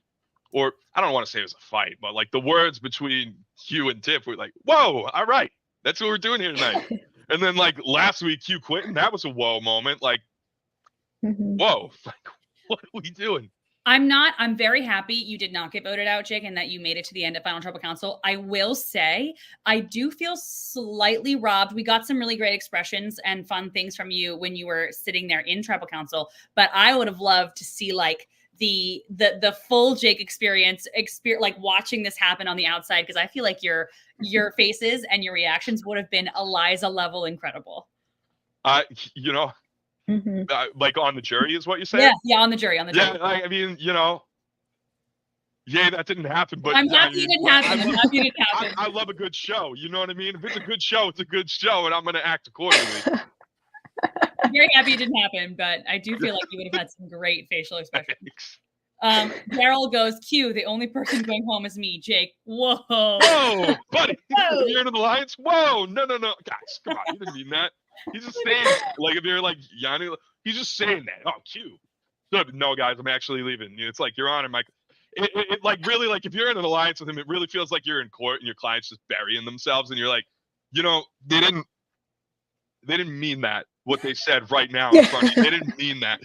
or I don't want to say it was a fight, but like the words between Hugh and Tiff were like, whoa, all right, that's what we're doing here tonight. And then like last week, Hugh quitting, that was a whoa moment. Like, whoa, like what are we doing? I'm very happy you did not get voted out, Jake, and that you made it to the end of Final Tribal Council. I will say, I do feel slightly robbed. We got some really great expressions and fun things from you when you were sitting there in Tribal Council, but I would have loved to see like the full Jake experience, like watching this happen on the outside, because I feel like your faces and your reactions would have been Eliza level incredible. You know, like on the jury is what you say? Yeah, on the jury. Yeah, I mean, you know, that didn't happen. But I'm happy it didn't happen. I love a good show. You know what I mean? If it's a good show, it's a good show, and I'm going to act accordingly. I'm very happy it didn't happen, but I do feel like you would have had some great facial expressions. Daryl goes, Q, the only person going home is me. Jake, whoa, buddy, you're into the Lions. Whoa, no, guys, come on, you didn't mean that. He's just saying, like, if you're like Yanni, he's just saying that. Oh, Q. No, guys, I'm actually leaving. It's like, Your Honor, Mike. It like really, like, if you're in an alliance with him, it really feels like you're in court and your client's just burying themselves, and you're like, they didn't mean that, what they said right now in front of you. They didn't mean that.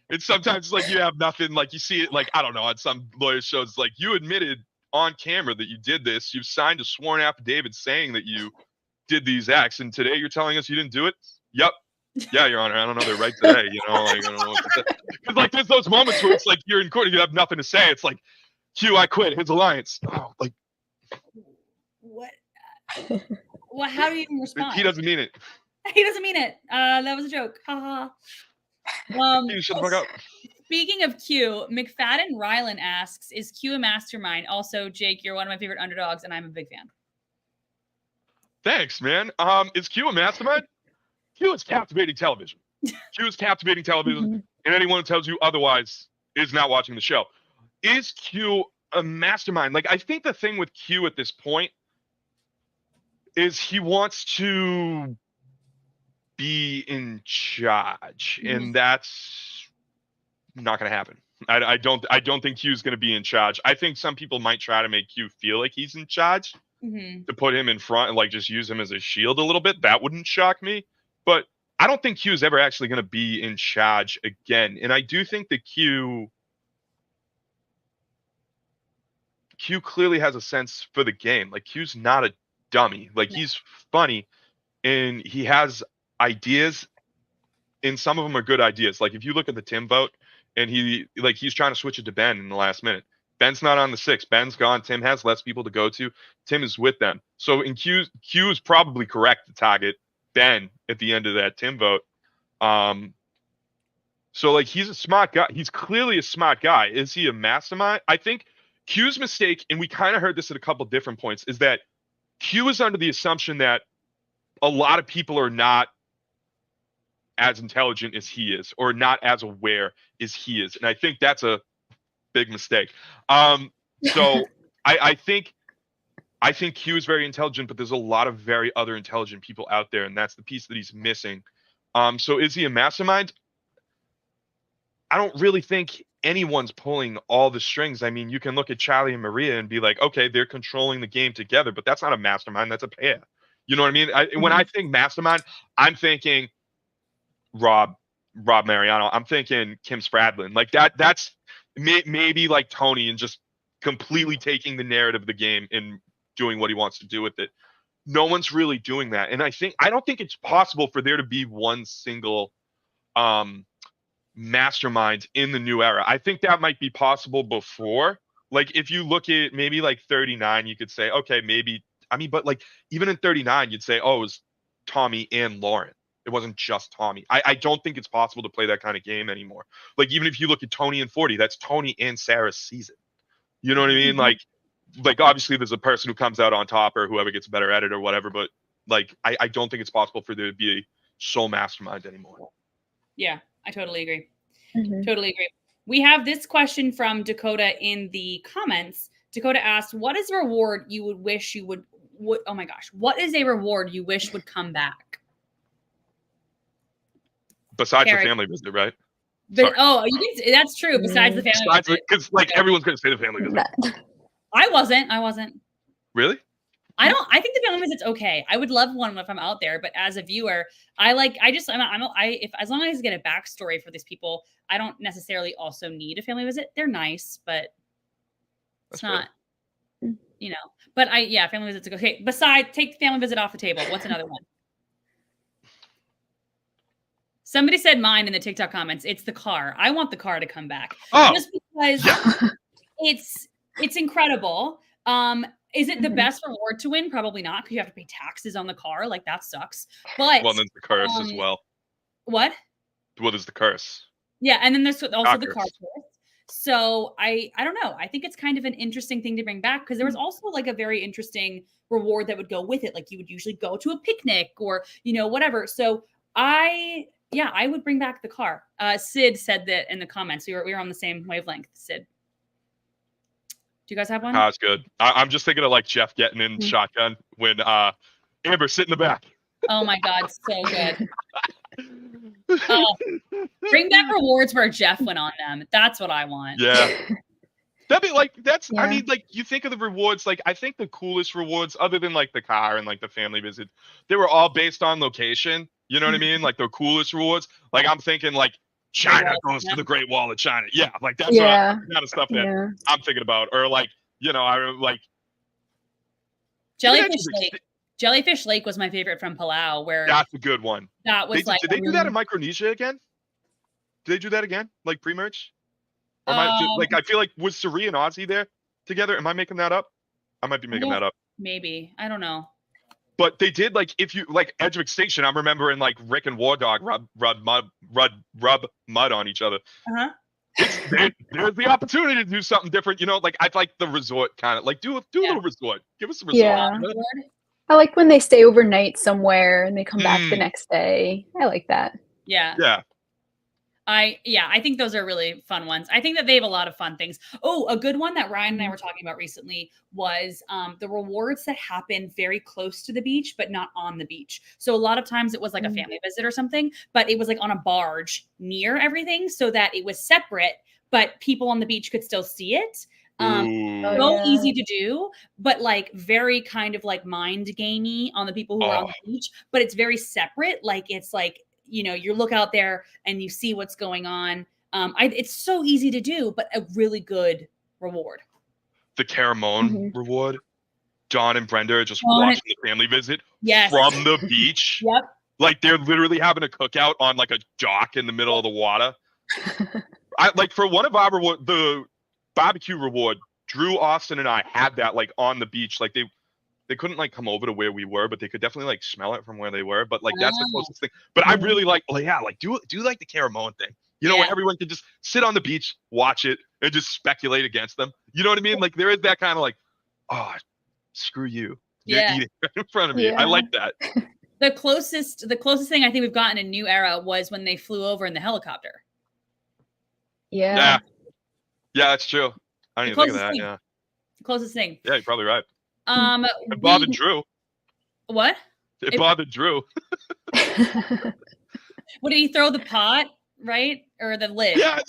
And sometimes it's like you have nothing, like you see it, like, I don't know, on some lawyer shows, it's like, you admitted on camera that you did this. You've signed a sworn affidavit saying that you did these acts, and today you're telling us you didn't do it? Yep. Yeah, Your Honor, I don't know their right today, like, I don't know what to say. Because, like, there's those moments where it's like you're in court and you have nothing to say. It's like, Q, I quit. His alliance. Oh, like, what? Well, how do you even respond? He doesn't mean it. He doesn't mean it. That was a joke. Ha You should fuck up. Speaking of Q, McFadden Rylan asks, is Q a mastermind? Also, Jake, you're one of my favorite underdogs, and I'm a big fan. Thanks, man. Is Q a mastermind? Q is captivating television. Q is captivating television, and anyone who tells you otherwise is not watching the show. Is Q a mastermind? Like, I think the thing with Q at this point is he wants to be in charge, and that's not going to happen. I don't think Q's going to be in charge. I think some people might try to make Q feel like he's in charge to put him in front and, like, just use him as a shield a little bit. That wouldn't shock me. But I don't think Q is ever actually going to be in charge again. And I do think that Q clearly has a sense for the game. Like, Q's not a dummy. Like, he's funny and he has ideas, and some of them are good ideas. Like, if you look at the Tim vote, and he's trying to switch it to Ben in the last minute. Ben's not on the 6. Ben's gone. Tim has less people to go to. Tim is with them. So in Q is probably correct to target Ben at the end of that Tim vote. So, like, he's a smart guy. He's clearly a smart guy. Is he a mastermind? I think Q's mistake, and we kind of heard this at a couple different points, is that Q is under the assumption that a lot of people are not as intelligent as he is, or not as aware as he is. And I think that's a big mistake. So I think Q is very intelligent, but there's a lot of very other intelligent people out there, and that's the piece that he's missing. So is he a mastermind? I don't really think anyone's pulling all the strings. I mean, you can look at Charlie and Maria and be like, okay, they're controlling the game together, but that's not a mastermind. That's a pair. You know what I mean? When I think mastermind, I'm thinking Rob Mariano. I'm thinking Kim Spradlin. Like, that's maybe like Tony, and just completely taking the narrative of the game and doing what he wants to do with it. No one's really doing that. And I don't think it's possible for there to be one single mastermind in the new era. I think that might be possible before. Like, if you look at maybe like 39, you could say, okay, maybe, I mean, but like even in 39, you'd say, oh, it was Tommy and Lauren. It wasn't just Tommy. I don't think it's possible to play that kind of game anymore. Like, even if you look at Tony and 40, that's Tony and Sarah's season. You know what I mean? Like obviously there's a person who comes out on top, or whoever gets a better edit or whatever, but like, I don't think it's possible for there to be a sole mastermind anymore. Yeah, I totally agree. Totally agree. We have this question from Dakota in the comments. Dakota asked, what is a reward you would wish you would oh my gosh, what is a reward you wish would come back? Besides the family visit, right? But, that's true. Besides the family visit. Because, like, everyone's going to say the family visit. I wasn't. Really? I think the family visit's okay. I would love one if I'm out there, but as a viewer, as long as I get a backstory for these people, I don't necessarily also need a family visit. They're nice, but it's not, but family visit's okay. Besides, take the family visit off the table. What's another one? Somebody said mine in the TikTok comments. It's the car. I want the car to come back. Just because it's incredible. Is it the best reward to win? Probably not, because you have to pay taxes on the car. Like, that sucks. But well, there's the curse as well. What? Well, there's the curse. Yeah, and then there's also the car curse. So I don't know. I think it's kind of an interesting thing to bring back, because there was also like a very interesting reward that would go with it. Like, you would usually go to a picnic or whatever. So I would bring back the car. Sid said that in the comments. We were on the same wavelength, Sid. Do you guys have one? That's good. I'm just thinking of like Jeff getting in shotgun when Amber's sitting in the back. Oh my God, so good. Bring back rewards where Jeff went on them. That's what I want. Yeah. That'd be like, I Yeah. mean, like, you think of the rewards, like, I think the coolest rewards, other than like the car and like the family visit, they were all based on location. You know what I mean? Like the coolest rewards. Like I'm thinking like China goes to the Great Wall of China. Yeah, like that's Yeah. the kind of stuff that Yeah. I'm thinking about. Or like, I like Jellyfish Lake was my favorite from Palau, where that's a good one. that was Did they do that in Micronesia again? Did they do that again? Like pre-merge? Or I feel like was Suri and Ozzy there together? Am I making that up? I might be making that up. Maybe. I don't know. But they did like if you like Edge of Extinction. I'm remembering like Rick and War Dog rub mud on each other. There's the opportunity to do something different. Like I'd like the resort kind of like do a little resort. Give us a resort. Yeah. I like when they stay overnight somewhere and they come back the next day. I like that. Yeah. Yeah. I think those are really fun ones. I think that they have a lot of fun things. Oh, a good one that Ryan and I were talking about recently was the rewards that happen very close to the beach, but not on the beach. So a lot of times it was like a family visit or something, but it was like on a barge near everything so that it was separate, but people on the beach could still see it. Easy to do, but like very kind of like mind gamey on the people who are on the beach, but it's very separate. Like it's like, you look out there and you see what's going on. It's so easy to do, but a really good reward. The Caramon reward. John and Brenda are just watching the family visit from the beach. Yep. Like they're literally having a cookout on like a dock in the middle of the water. For one of our reward, the barbecue reward, Drew, Austin, and I had that like on the beach. Like they couldn't like come over to where we were, but they could definitely like smell it from where they were. But like that's the closest thing. But I really like, do like the Caramon thing. Where everyone can just sit on the beach, watch it, and just speculate against them. You know what I mean? Like there is that kind of like, screw you. You're eating right in front of me. I like that. The closest thing I think we've gotten in New Era was when they flew over in the helicopter. Yeah. Yeah, that's true. I didn't even think of that. Yeah. The closest thing. Yeah, you're probably right. It bothered Drew. What? It bothered Drew. What did he throw the pot, right? Or the lid? Yeah,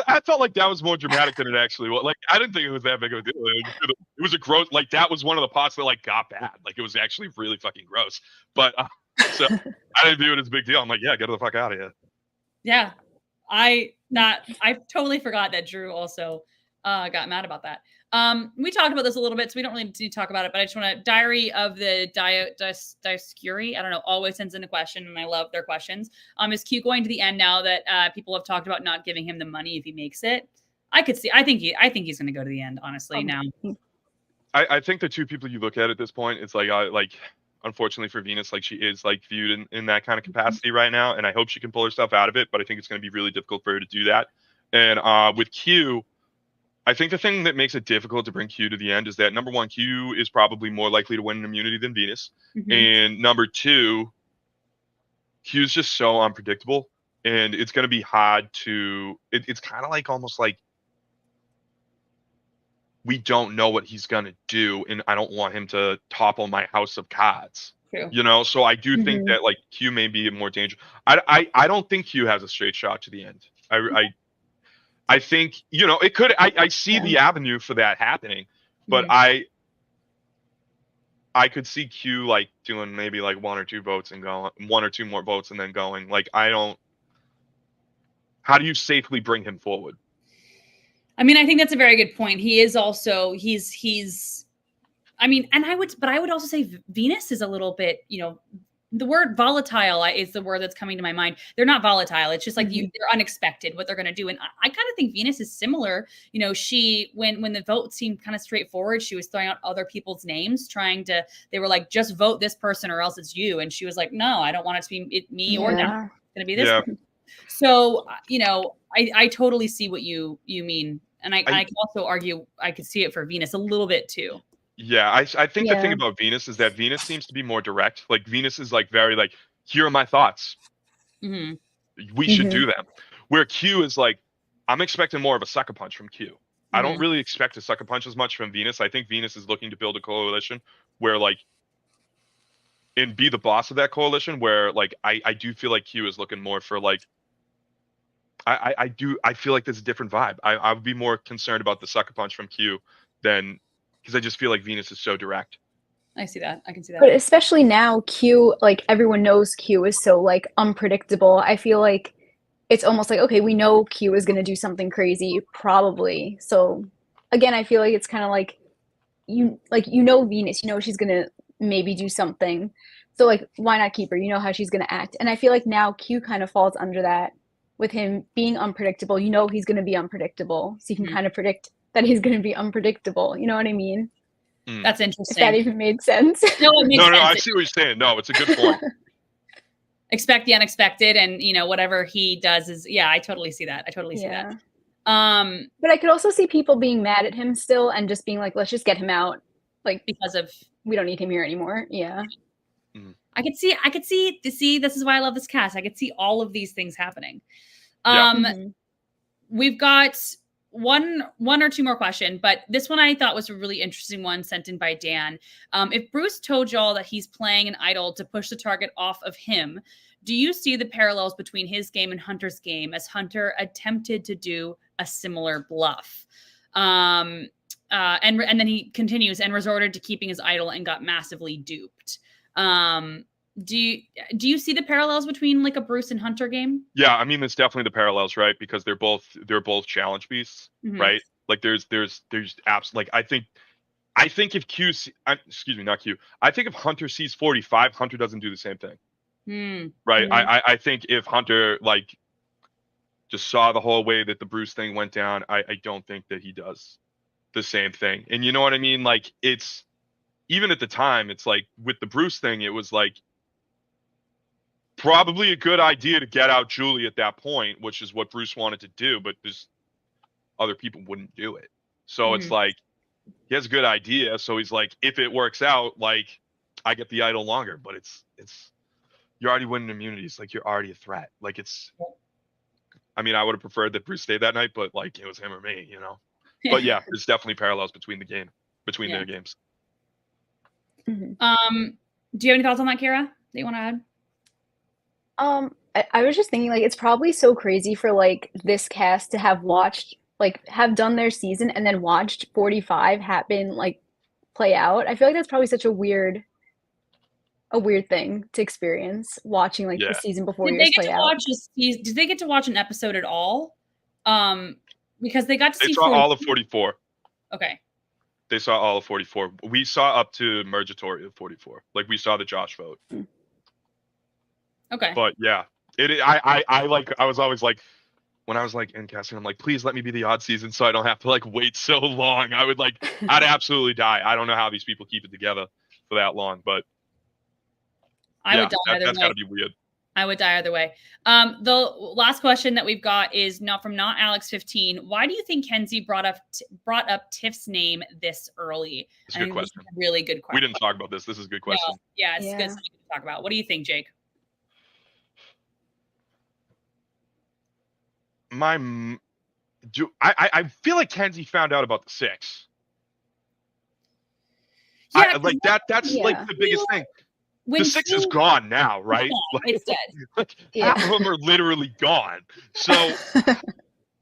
I felt like that was more dramatic than it actually was. Like, I didn't think it was that big of a deal. It was a gross, like, that was one of the pots that, like, got bad. Like, it was actually really fucking gross. But, so, I didn't view it as a big deal. I'm like, yeah, get the fuck out of here. Yeah. I totally forgot that Drew also got mad about that. We talked about this a little bit, so we don't really need to talk about it, but I just want to Diary of the Dioscuri. I don't know, always sends in a question, and I love their questions. Is Q going to the end now that people have talked about not giving him the money if he makes it? I think he's going to go to the end, honestly, now. I think the two people you look at this point, it's like unfortunately for Venus, like she is like viewed in that kind of capacity right now, and I hope she can pull herself out of it, but I think it's going to be really difficult for her to do that. And with Q, I think the thing that makes it difficult to bring Q to the end is that number one, Q is probably more likely to win an immunity than Venus. And number two, Q's just so unpredictable, and it's going to be hard to, it's kind of like almost like we don't know what he's going to do, and I don't want him to topple my house of cards. True. So I do think that like Q may be more dangerous. I don't think Q has a straight shot to the end. I think, it could, I see the avenue for that happening, but I could see Q like doing maybe like one or two more votes and then going like, how do you safely bring him forward? I mean, I think that's a very good point. He is also, I would also say Venus is a little bit, the word volatile is the word that's coming to my mind. They're not volatile. It's just like they're unexpected what they're going to do. And I kind of think Venus is similar. She, when the vote seemed kind of straightforward, she was throwing out other people's names, they were like, just vote this person or else it's you. And she was like, no, I don't want it to be me or them. It's going to be this person. So, I totally see what you mean. And I can also argue, I could see it for Venus a little bit too. Yeah, I think the thing about Venus is that Venus seems to be more direct. Like Venus is like very like, here are my thoughts. We should do them. Where Q is like, I'm expecting more of a sucker punch from Q. I don't really expect a sucker punch as much from Venus. I think Venus is looking to build a coalition where like, and be the boss of that coalition, where like I do feel like Q is looking more for like I feel like there's a different vibe. I would be more concerned about the sucker punch from Q than, because I just feel like Venus is so direct. I see that. I can see that. But especially now, Q, like everyone knows Q is so like unpredictable. I feel like it's almost like, okay, we know Q is going to do something crazy, probably. So again, I feel like it's kind of like you know Venus, you know she's going to maybe do something. So like, why not keep her? You know how she's going to act. And I feel like now Q kind of falls under that with him being unpredictable. You know he's going to be unpredictable. So you can kind of predict that he's going to be unpredictable. You know what I mean? That's If interesting. that even made sense. No, it makes No, sense. I see what you're saying. No, it's a good point. Expect the unexpected, and you know whatever he does is I totally see that. I totally see that. But I could also see people being mad at him still and just being like, let's just get him out, like, because of we don't need him here anymore. Yeah. I could see this is why I love this cast. I could see all of these things happening. We've got one or two more questions, but this one I thought was a really interesting one sent in by Dan. If Bruce told y'all that he's playing an idol to push the target off of him, do you see the parallels between his game and Hunter's game, as Hunter attempted to do a similar bluff? And then he continues and resorted to keeping his idol and got massively duped. Do you see the parallels between like a Bruce and Hunter game? Yeah, I mean, there's definitely the parallels, right? Because they're both challenge beasts, right? Like there's apps like I think if not Q. I think if Hunter sees 45, Hunter doesn't do the same thing. Right. I think if Hunter like just saw the whole way that the Bruce thing went down, I don't think that he does the same thing. And you know what I mean? Like, it's even at the time, it's like with the Bruce thing, it was like probably a good idea to get out Julie at that point, which is what Bruce wanted to do, but there's other people wouldn't do it. So it's like he has a good idea. So he's like, if it works out, like I get the idol longer, but it's you're already winning immunities. Like you're already a threat. Like I mean, I would have preferred that Bruce stayed that night, but like it was him or me, you know? But yeah, there's definitely parallels between their games. Do you have any thoughts on that, Cara, that you want to add? I was just thinking, like, it's probably so crazy for like this cast to have done their season and then watched 45 happen, like play out. I feel like that's probably such a weird thing to experience, watching like the season before yours play out. Did they get to watch an episode at all? Because they got to see all of 44. Okay. They saw all of 44. We saw up to Mergatory of 44. Like we saw the Josh vote. Okay. But yeah, I was always like, when I was like in casting, I'm like, please let me be the odd season so I don't have to like wait so long. I'd absolutely die. I don't know how these people keep it together for that long, but I would die either way. That's gotta be weird. I would die either way. The last question that we've got is from not Alex 15. Why do you think Kenzie brought up Tiff's name this early? It's a good question. A really good question. We didn't talk about this. This is a good question. No. Yeah, it's good to talk about. What do you think, Jake? I feel like Kenzie found out about the 6. Yeah, that's like the biggest thing. The 6 is gone now, right? Yeah, it's dead. Half of them are literally gone. So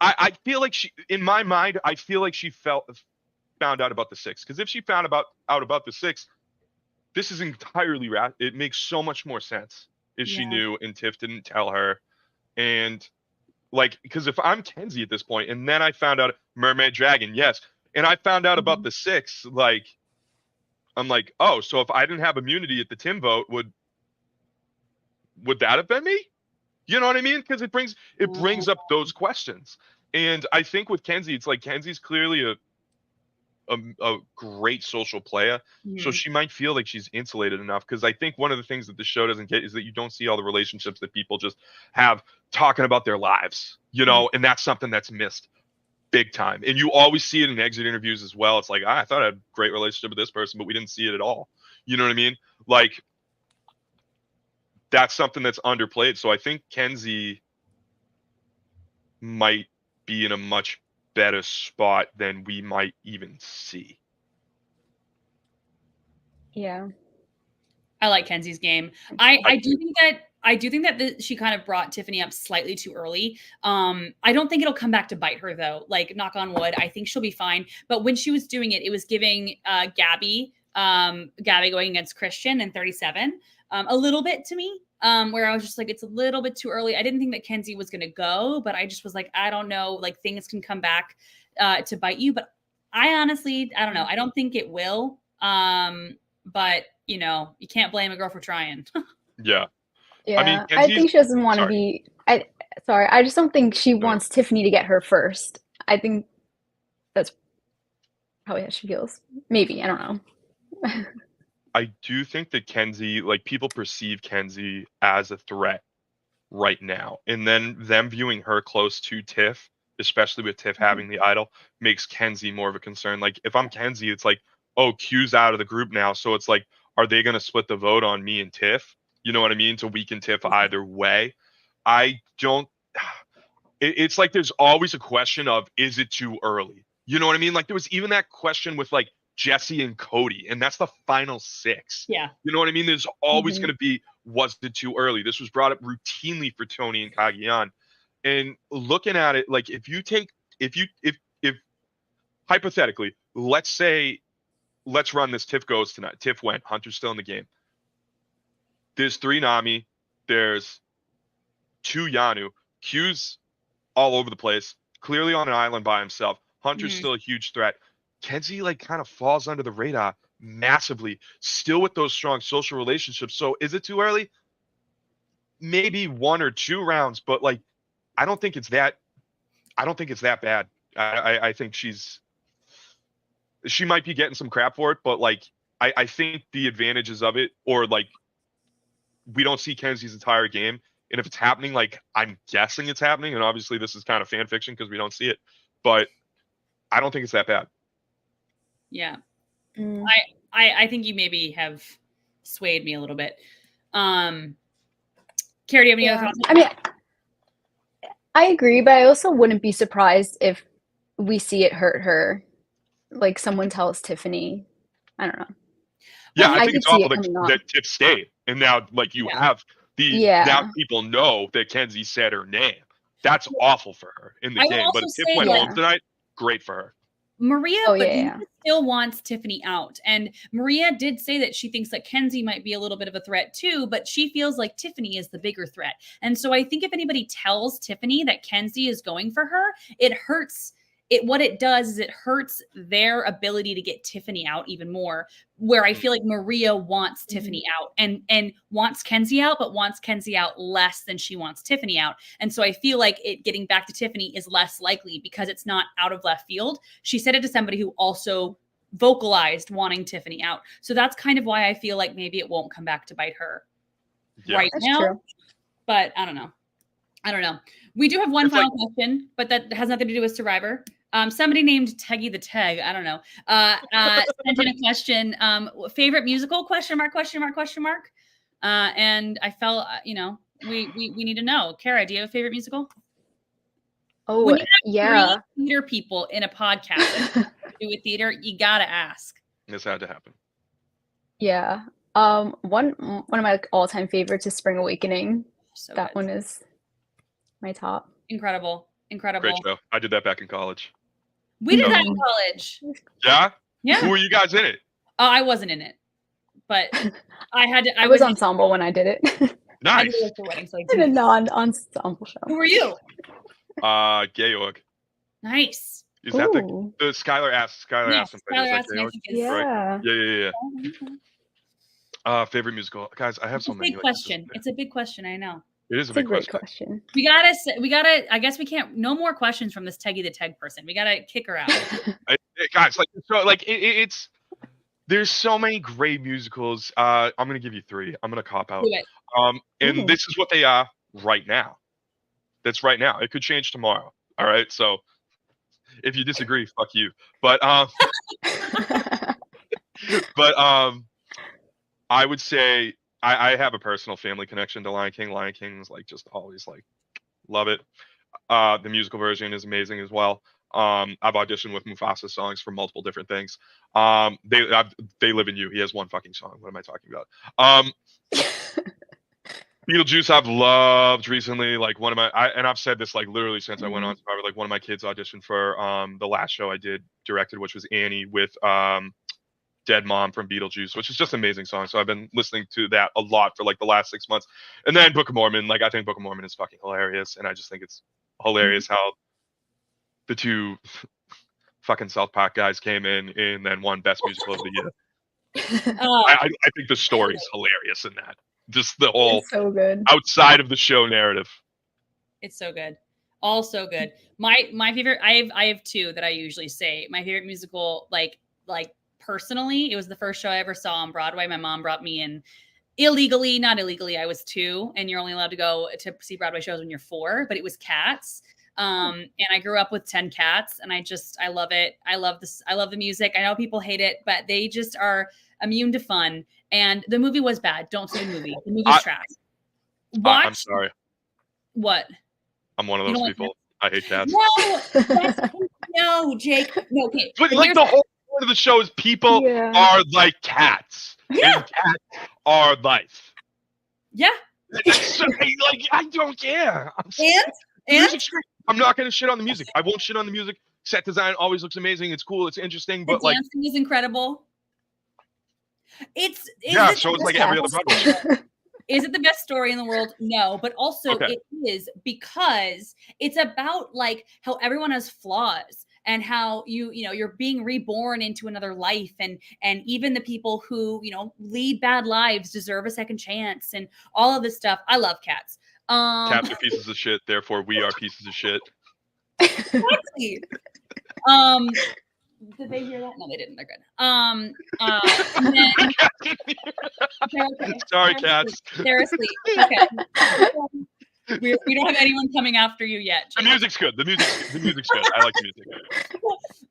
I feel like in my mind, I feel like she found out about the 6. Because if she found out about the 6, this is entirely it makes so much more sense if she knew and Tiff didn't tell her. And like, because if I'm Kenzie at this point, and then I found out Mermaid Dragon, yes, and I found out about the 6, like, I'm like, oh, so if I didn't have immunity at the Tim vote, would that have been me? You know what I mean? Because it brings up those questions. And I think with Kenzie, it's like Kenzie's clearly a great social player. So she might feel like she's insulated enough. Because I think one of the things that the show doesn't get is that you don't see all the relationships that people just have talking about their lives, you know, and that's something that's missed big time. And you always see it in exit interviews as well. It's like, I thought I had a great relationship with this person, but we didn't see it at all. You know what I mean? Like, that's something that's underplayed. So I think Kenzie might be in a much better spot than we might even see. Yeah. I like Kenzie's game. I do think that she kind of brought Tiffany up slightly too early. I don't think it'll come back to bite her though. Like, knock on wood, I think she'll be fine. But when she was doing it, it was giving Gabby going against Christian in 37 a little bit to me. Where I was just like, it's a little bit too early. I didn't think that Kenzie was going to go, but I just was like, I don't know, like things can come back to bite you. But I honestly, I don't know. I don't think it will. But you know, you can't blame a girl for trying. Yeah. Yeah, I mean, I think she doesn't want to sorry. be. I just don't think she wants Tiffany to get her first. I think that's probably how she feels. Maybe, I don't know. I do think that Kenzie, like people perceive Kenzie as a threat right now, and then them viewing her close to Tiff, especially with Tiff having the idol, makes Kenzie more of a concern. Like if I'm Kenzie, it's like, oh, Q's out of the group now, so it's like, are they going to split the vote on me and Tiff? You know what I mean? To weaken Tiff either way. I don't. It's like there's always a question of, is it too early? You know what I mean? Like there was even that question with like Jesse and Cody, and that's the final 6. Yeah. You know what I mean? There's always going to be, was it too early? This was brought up routinely for Tony and Cagayan. And looking at it, like if hypothetically, let's run this, Tiff goes tonight. Tiff went, Hunter's still in the game. There's 3 Nami, there's 2 Yanu, Q's all over the place, clearly on an island by himself. Hunter's still a huge threat. Kenzie like kind of falls under the radar massively, still with those strong social relationships. So is it too early? Maybe 1 or 2 rounds, but like I don't think it's that bad. I think she might be getting some crap for it, but like I think the advantages of it, or like we don't see Kenzie's entire game. And if it's happening, like I'm guessing it's happening, and obviously this is kind of fan fiction because we don't see it, but I don't think it's that bad. Yeah. I think you maybe have swayed me a little bit. Cara, do you have any other thoughts? I mean, I agree, but I also wouldn't be surprised if we see it hurt her. Like someone tells Tiffany. I don't know. Yeah, Well, I think it's awful that Tiff Yeah. stayed, and now like you have now people know that Kenzie said her name. That's awful for her in the game. But if Tiff went home tonight, great for her. Maria, Maria still wants Tiffany out. And Maria did say that she thinks that Kenzie might be a little bit of a threat too, but she feels like Tiffany is the bigger threat. And so I think if anybody tells Tiffany that Kenzie is going for her, it hurts. What it does is it hurts their ability to get Tiffany out even more, where I feel like Maria wants Tiffany out and wants Kenzie out, but wants Kenzie out less than she wants Tiffany out. And so I feel like it getting back to Tiffany is less likely because it's not out of left field. She said it to somebody who also vocalized wanting Tiffany out. So that's kind of why I feel like maybe it won't come back to bite her right now. True. But I don't know. We do have one final question, but that has nothing to do with Survivor. Somebody named Teggy the Teg, I don't know, sent in a question, favorite musical, question mark. And I felt, we need to know. Cara, do you have a favorite musical? Oh, when you have 3 theater people in a podcast do a theater, you got to ask. This had to happen. Yeah. One of my all-time favorites is Spring Awakening. So that one is my top. Incredible. Great show. I did that back in college. We did that in college. Yeah? Yeah. Who were you guys in it? I wasn't in it, but I had to. I was ensemble when I did it. Nice. I did a non-ensemble show. Who were you? Georg. Nice. Is that the Skylar asked? Skylar asked him. Yeah. Right? Yeah. Favorite musical, guys. I have so many. Big question. It's a big question. I know. It is a big question. We gotta. I guess we can't. No more questions from this Teggy the Teg person. We gotta kick her out. Guys, it's. There's so many great musicals. I'm gonna give you 3. I'm gonna cop out. And this is what they are right now. That's right now. It could change tomorrow. All right. So if you disagree, fuck you. But I would say. I have a personal family connection to Lion King. Lion King is like just always like love it. The musical version is amazing as well. I've auditioned with Mufasa songs for multiple different things. They Live in You. He has one fucking song. What am I talking about? Beetlejuice I've loved recently. Like and I've said this like literally since I went on Survivor. Like one of my kids auditioned for the last show I directed, which was Annie with Dead Mom from Beetlejuice, which is just an amazing song. So I've been listening to that a lot for like the last 6 months. And then Book of Mormon. Like I think Book of Mormon is fucking hilarious, and I just think it's hilarious how the two fucking South Park guys came in and then won Best Musical of the Year. I think the story's hilarious in that. Just the whole so good outside of the show narrative. It's so good. All so good. My favorite, I have two that I usually say. My favorite musical, like personally, it was the first show I ever saw on Broadway. My mom brought me in not illegally. I was 2, and you're only allowed to go to see Broadway shows when you're 4, but it was Cats. And I grew up with 10 cats, and I love it. I love this. I love the music. I know people hate it, but they just are immune to fun. And the movie was bad. Don't see the movie. The movie's trash. I'm sorry. What? I'm one of those people. I hate cats. No, Jake. No, okay. But like the whole point of the show is people are like cats. Yeah. And cats are life. Yeah. So, like I don't care. I'm not gonna shit on the music. I won't shit on the music. Set design always looks amazing. It's cool. It's interesting. But the dancing is incredible. So it's like every other Broadway. Is it the best story in the world? No, but also it is because it's about like how everyone has flaws and how you're being reborn into another life, and even the people who lead bad lives deserve a second chance and all of this stuff. I love Cats. Cats are pieces of shit, therefore we are pieces of shit. Exactly. Did they hear that? No, they didn't. They're good. And then, okay. Sorry, Cats. They're asleep. Okay. We don't have anyone coming after you yet. The music's good. The music's good. I like the music.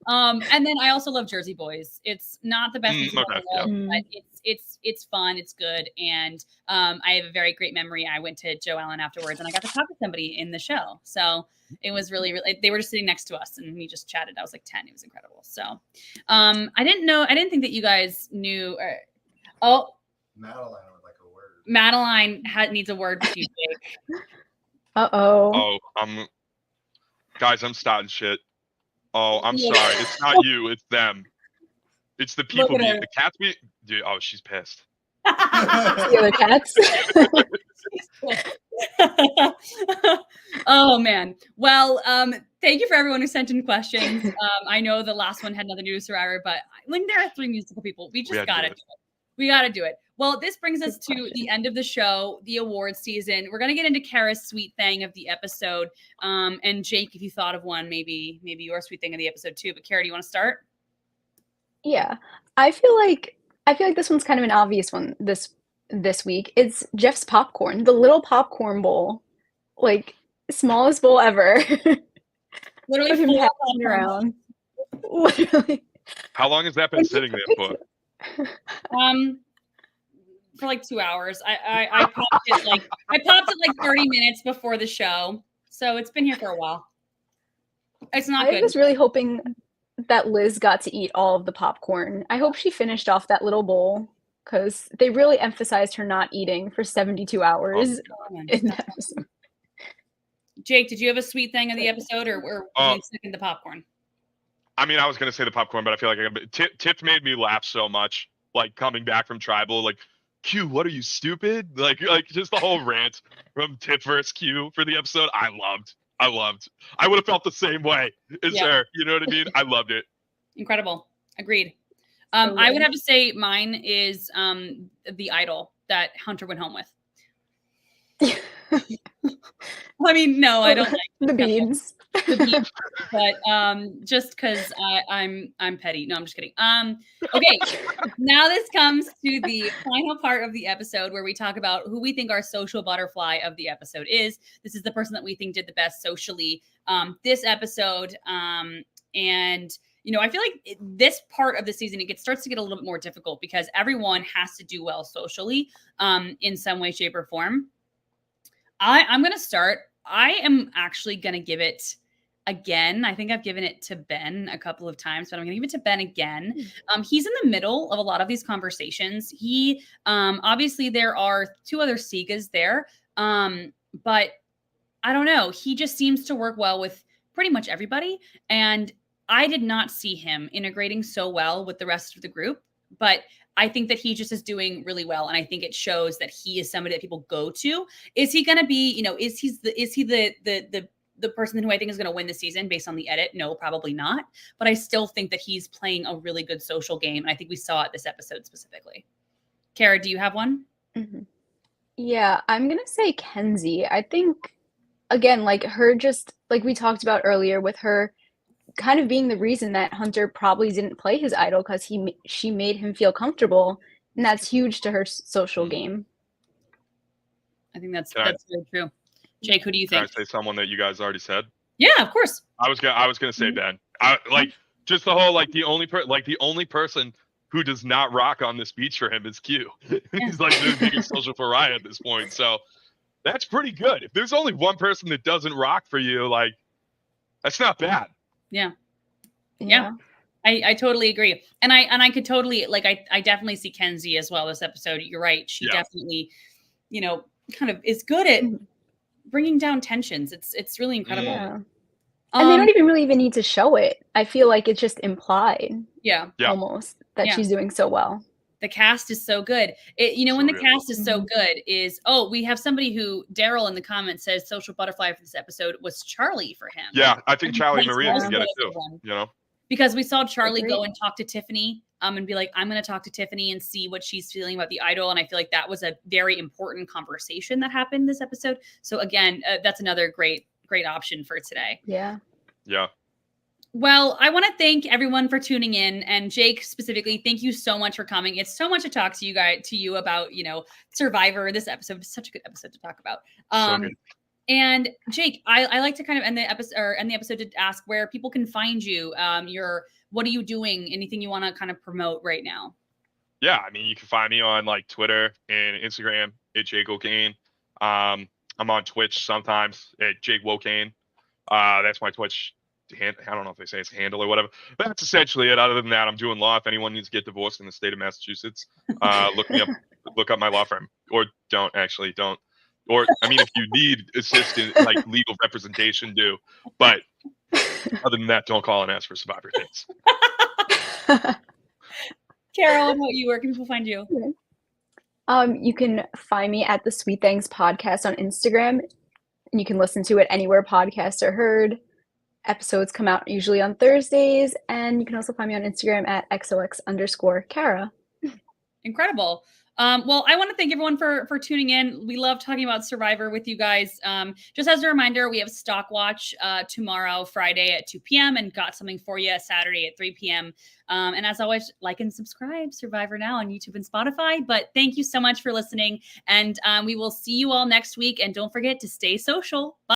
And then I also love Jersey Boys. It's not the best musical in the world, but it's fun. It's good. And I have a very great memory. I went to Joe Allen afterwards, and I got to talk to somebody in the show. So it was really, really, they were just sitting next to us, and we just chatted. I was like 10. It was incredible. So I didn't think that you guys knew. Madeline would like a word. Madeline needs a word with you, Jake. Oh, guys, I'm starting shit. Oh, I'm sorry. It's not you. It's them. It's the people. The cats be. Dude, oh, she's pissed. The other cats. Oh man. Well, thank you for everyone who sent in questions. I know the last one had nothing to do with Survivor, but when there are 3 musical people, we just gotta do it. We gotta do it. Well, this brings us to the end of the show, the awards season. We're gonna get into Cara's sweet thing of the episode. And Jake, if you thought of one, maybe your sweet thing of the episode too. But Cara, do you want to start? Yeah, I feel like this one's kind of an obvious one this week. It's Jeff's popcorn, the little popcorn bowl, like smallest bowl ever. Literally him passing around. Literally. How long has that been sitting there for? For like 2 hours. I popped it like 30 minutes before the show, so it's been here for a while. It's not good. I was really hoping that Liz got to eat all of the popcorn. I hope she finished off that little bowl, because they really emphasized her not eating for 72 hours in that episode. Jake, did you have a sweet thing of the episode, or were you sticking the popcorn? I mean, I was gonna say the popcorn, but I feel like Tip made me laugh so much. Like coming back from Tribal, like, Q, what are you, stupid? Like just the whole rant from Tip versus Q for the episode. I loved. I would have felt the same way as her. You know what I mean? I loved it. Incredible. Agreed. I would have to say mine is the idol that Hunter went home with. I mean, no, I don't like the beads. But just because I'm petty. No, I'm just kidding. Okay, now this comes to the final part of the episode where we talk about who we think our social butterfly of the episode is. This is the person that we think did the best socially this episode. And I feel like this part of the season, it starts to get a little bit more difficult because everyone has to do well socially in some way, shape, or form. I'm going to start. I am actually going to give it again. I think I've given it to Ben a couple of times, but I'm going to give it to Ben again. He's in the middle of a lot of these conversations. He obviously there are 2 other Sigas there, but I don't know. He just seems to work well with pretty much everybody, and I did not see him integrating so well with the rest of the group, but I think that he just is doing really well, and I think it shows that he is somebody that people go to. Is he going to be, is he the person who I think is going to win the season based on the edit? No, probably not. But I still think that he's playing a really good social game. And I think we saw it this episode specifically. Cara, do you have one? Mm-hmm. Yeah, I'm going to say Kenzie. I think, again, like her just like we talked about earlier with her kind of being the reason that Hunter probably didn't play his idol because she made him feel comfortable. And that's huge to her social game. I think that's very true. Jake, who do you think? Can I say someone that you guys already said? Yeah, of course. I was gonna say Ben. Just the whole the only person who does not rock on this beach for him is Q. He's like the biggest social pariah at this point. So that's pretty good. If there's only one person that doesn't rock for you, that's not bad. Yeah. I totally agree. And I could totally I definitely see Kenzie as well this episode. You're right. She definitely, kind of is good at bringing down tensions. It's really incredible. Yeah. And they don't even really need to show it. I feel like it's just implied. Yeah. Almost that she's doing so well. The cast is so good. When the cast is so good is, we have somebody who Daryl in the comments says social butterfly for this episode was Charlie for him. Yeah, I think Charlie and Maria can get it too. Because we saw Charlie go and talk to Tiffany and be like, I'm going to talk to Tiffany and see what she's feeling about the idol. And I feel like that was a very important conversation that happened this episode. So again, that's another great option for today. Yeah. Yeah. Well, I want to thank everyone for tuning in, and Jake specifically, thank you so much for coming. It's so much to talk to you about, Survivor. This episode is such a good episode to talk about. So good. And Jake, I like to kind of end the episode to ask where people can find you. What are you doing? Anything you want to kind of promote right now? Yeah, I mean, you can find me on Twitter and Instagram at Jake O'Kane. I'm on Twitch sometimes at Jake Wokane. That's my Twitch. I don't know if they say it's a handle or whatever, but that's essentially it. Other than that, I'm doing law. If anyone needs to get divorced in the state of Massachusetts, look me up. Look up my law firm, or don't. Or I mean, if you need assistance, legal representation, do. But other than that, don't call and ask for Survivor tips. Carol, about you? Where can people find you? You can find me at the Sweet Things Podcast on Instagram, and you can listen to it anywhere podcasts are heard. Episodes come out usually on Thursdays, and you can also find me on Instagram at XOX_Cara. Incredible. Well, I want to thank everyone for tuning in. We love talking about Survivor with you guys. Just as a reminder, we have Stock Watch tomorrow, Friday at 2 p.m. and got something for you Saturday at 3 p.m. And as always, like and subscribe Survivor Now on YouTube and Spotify. But thank you so much for listening, and we will see you all next week. And don't forget to stay social. Bye.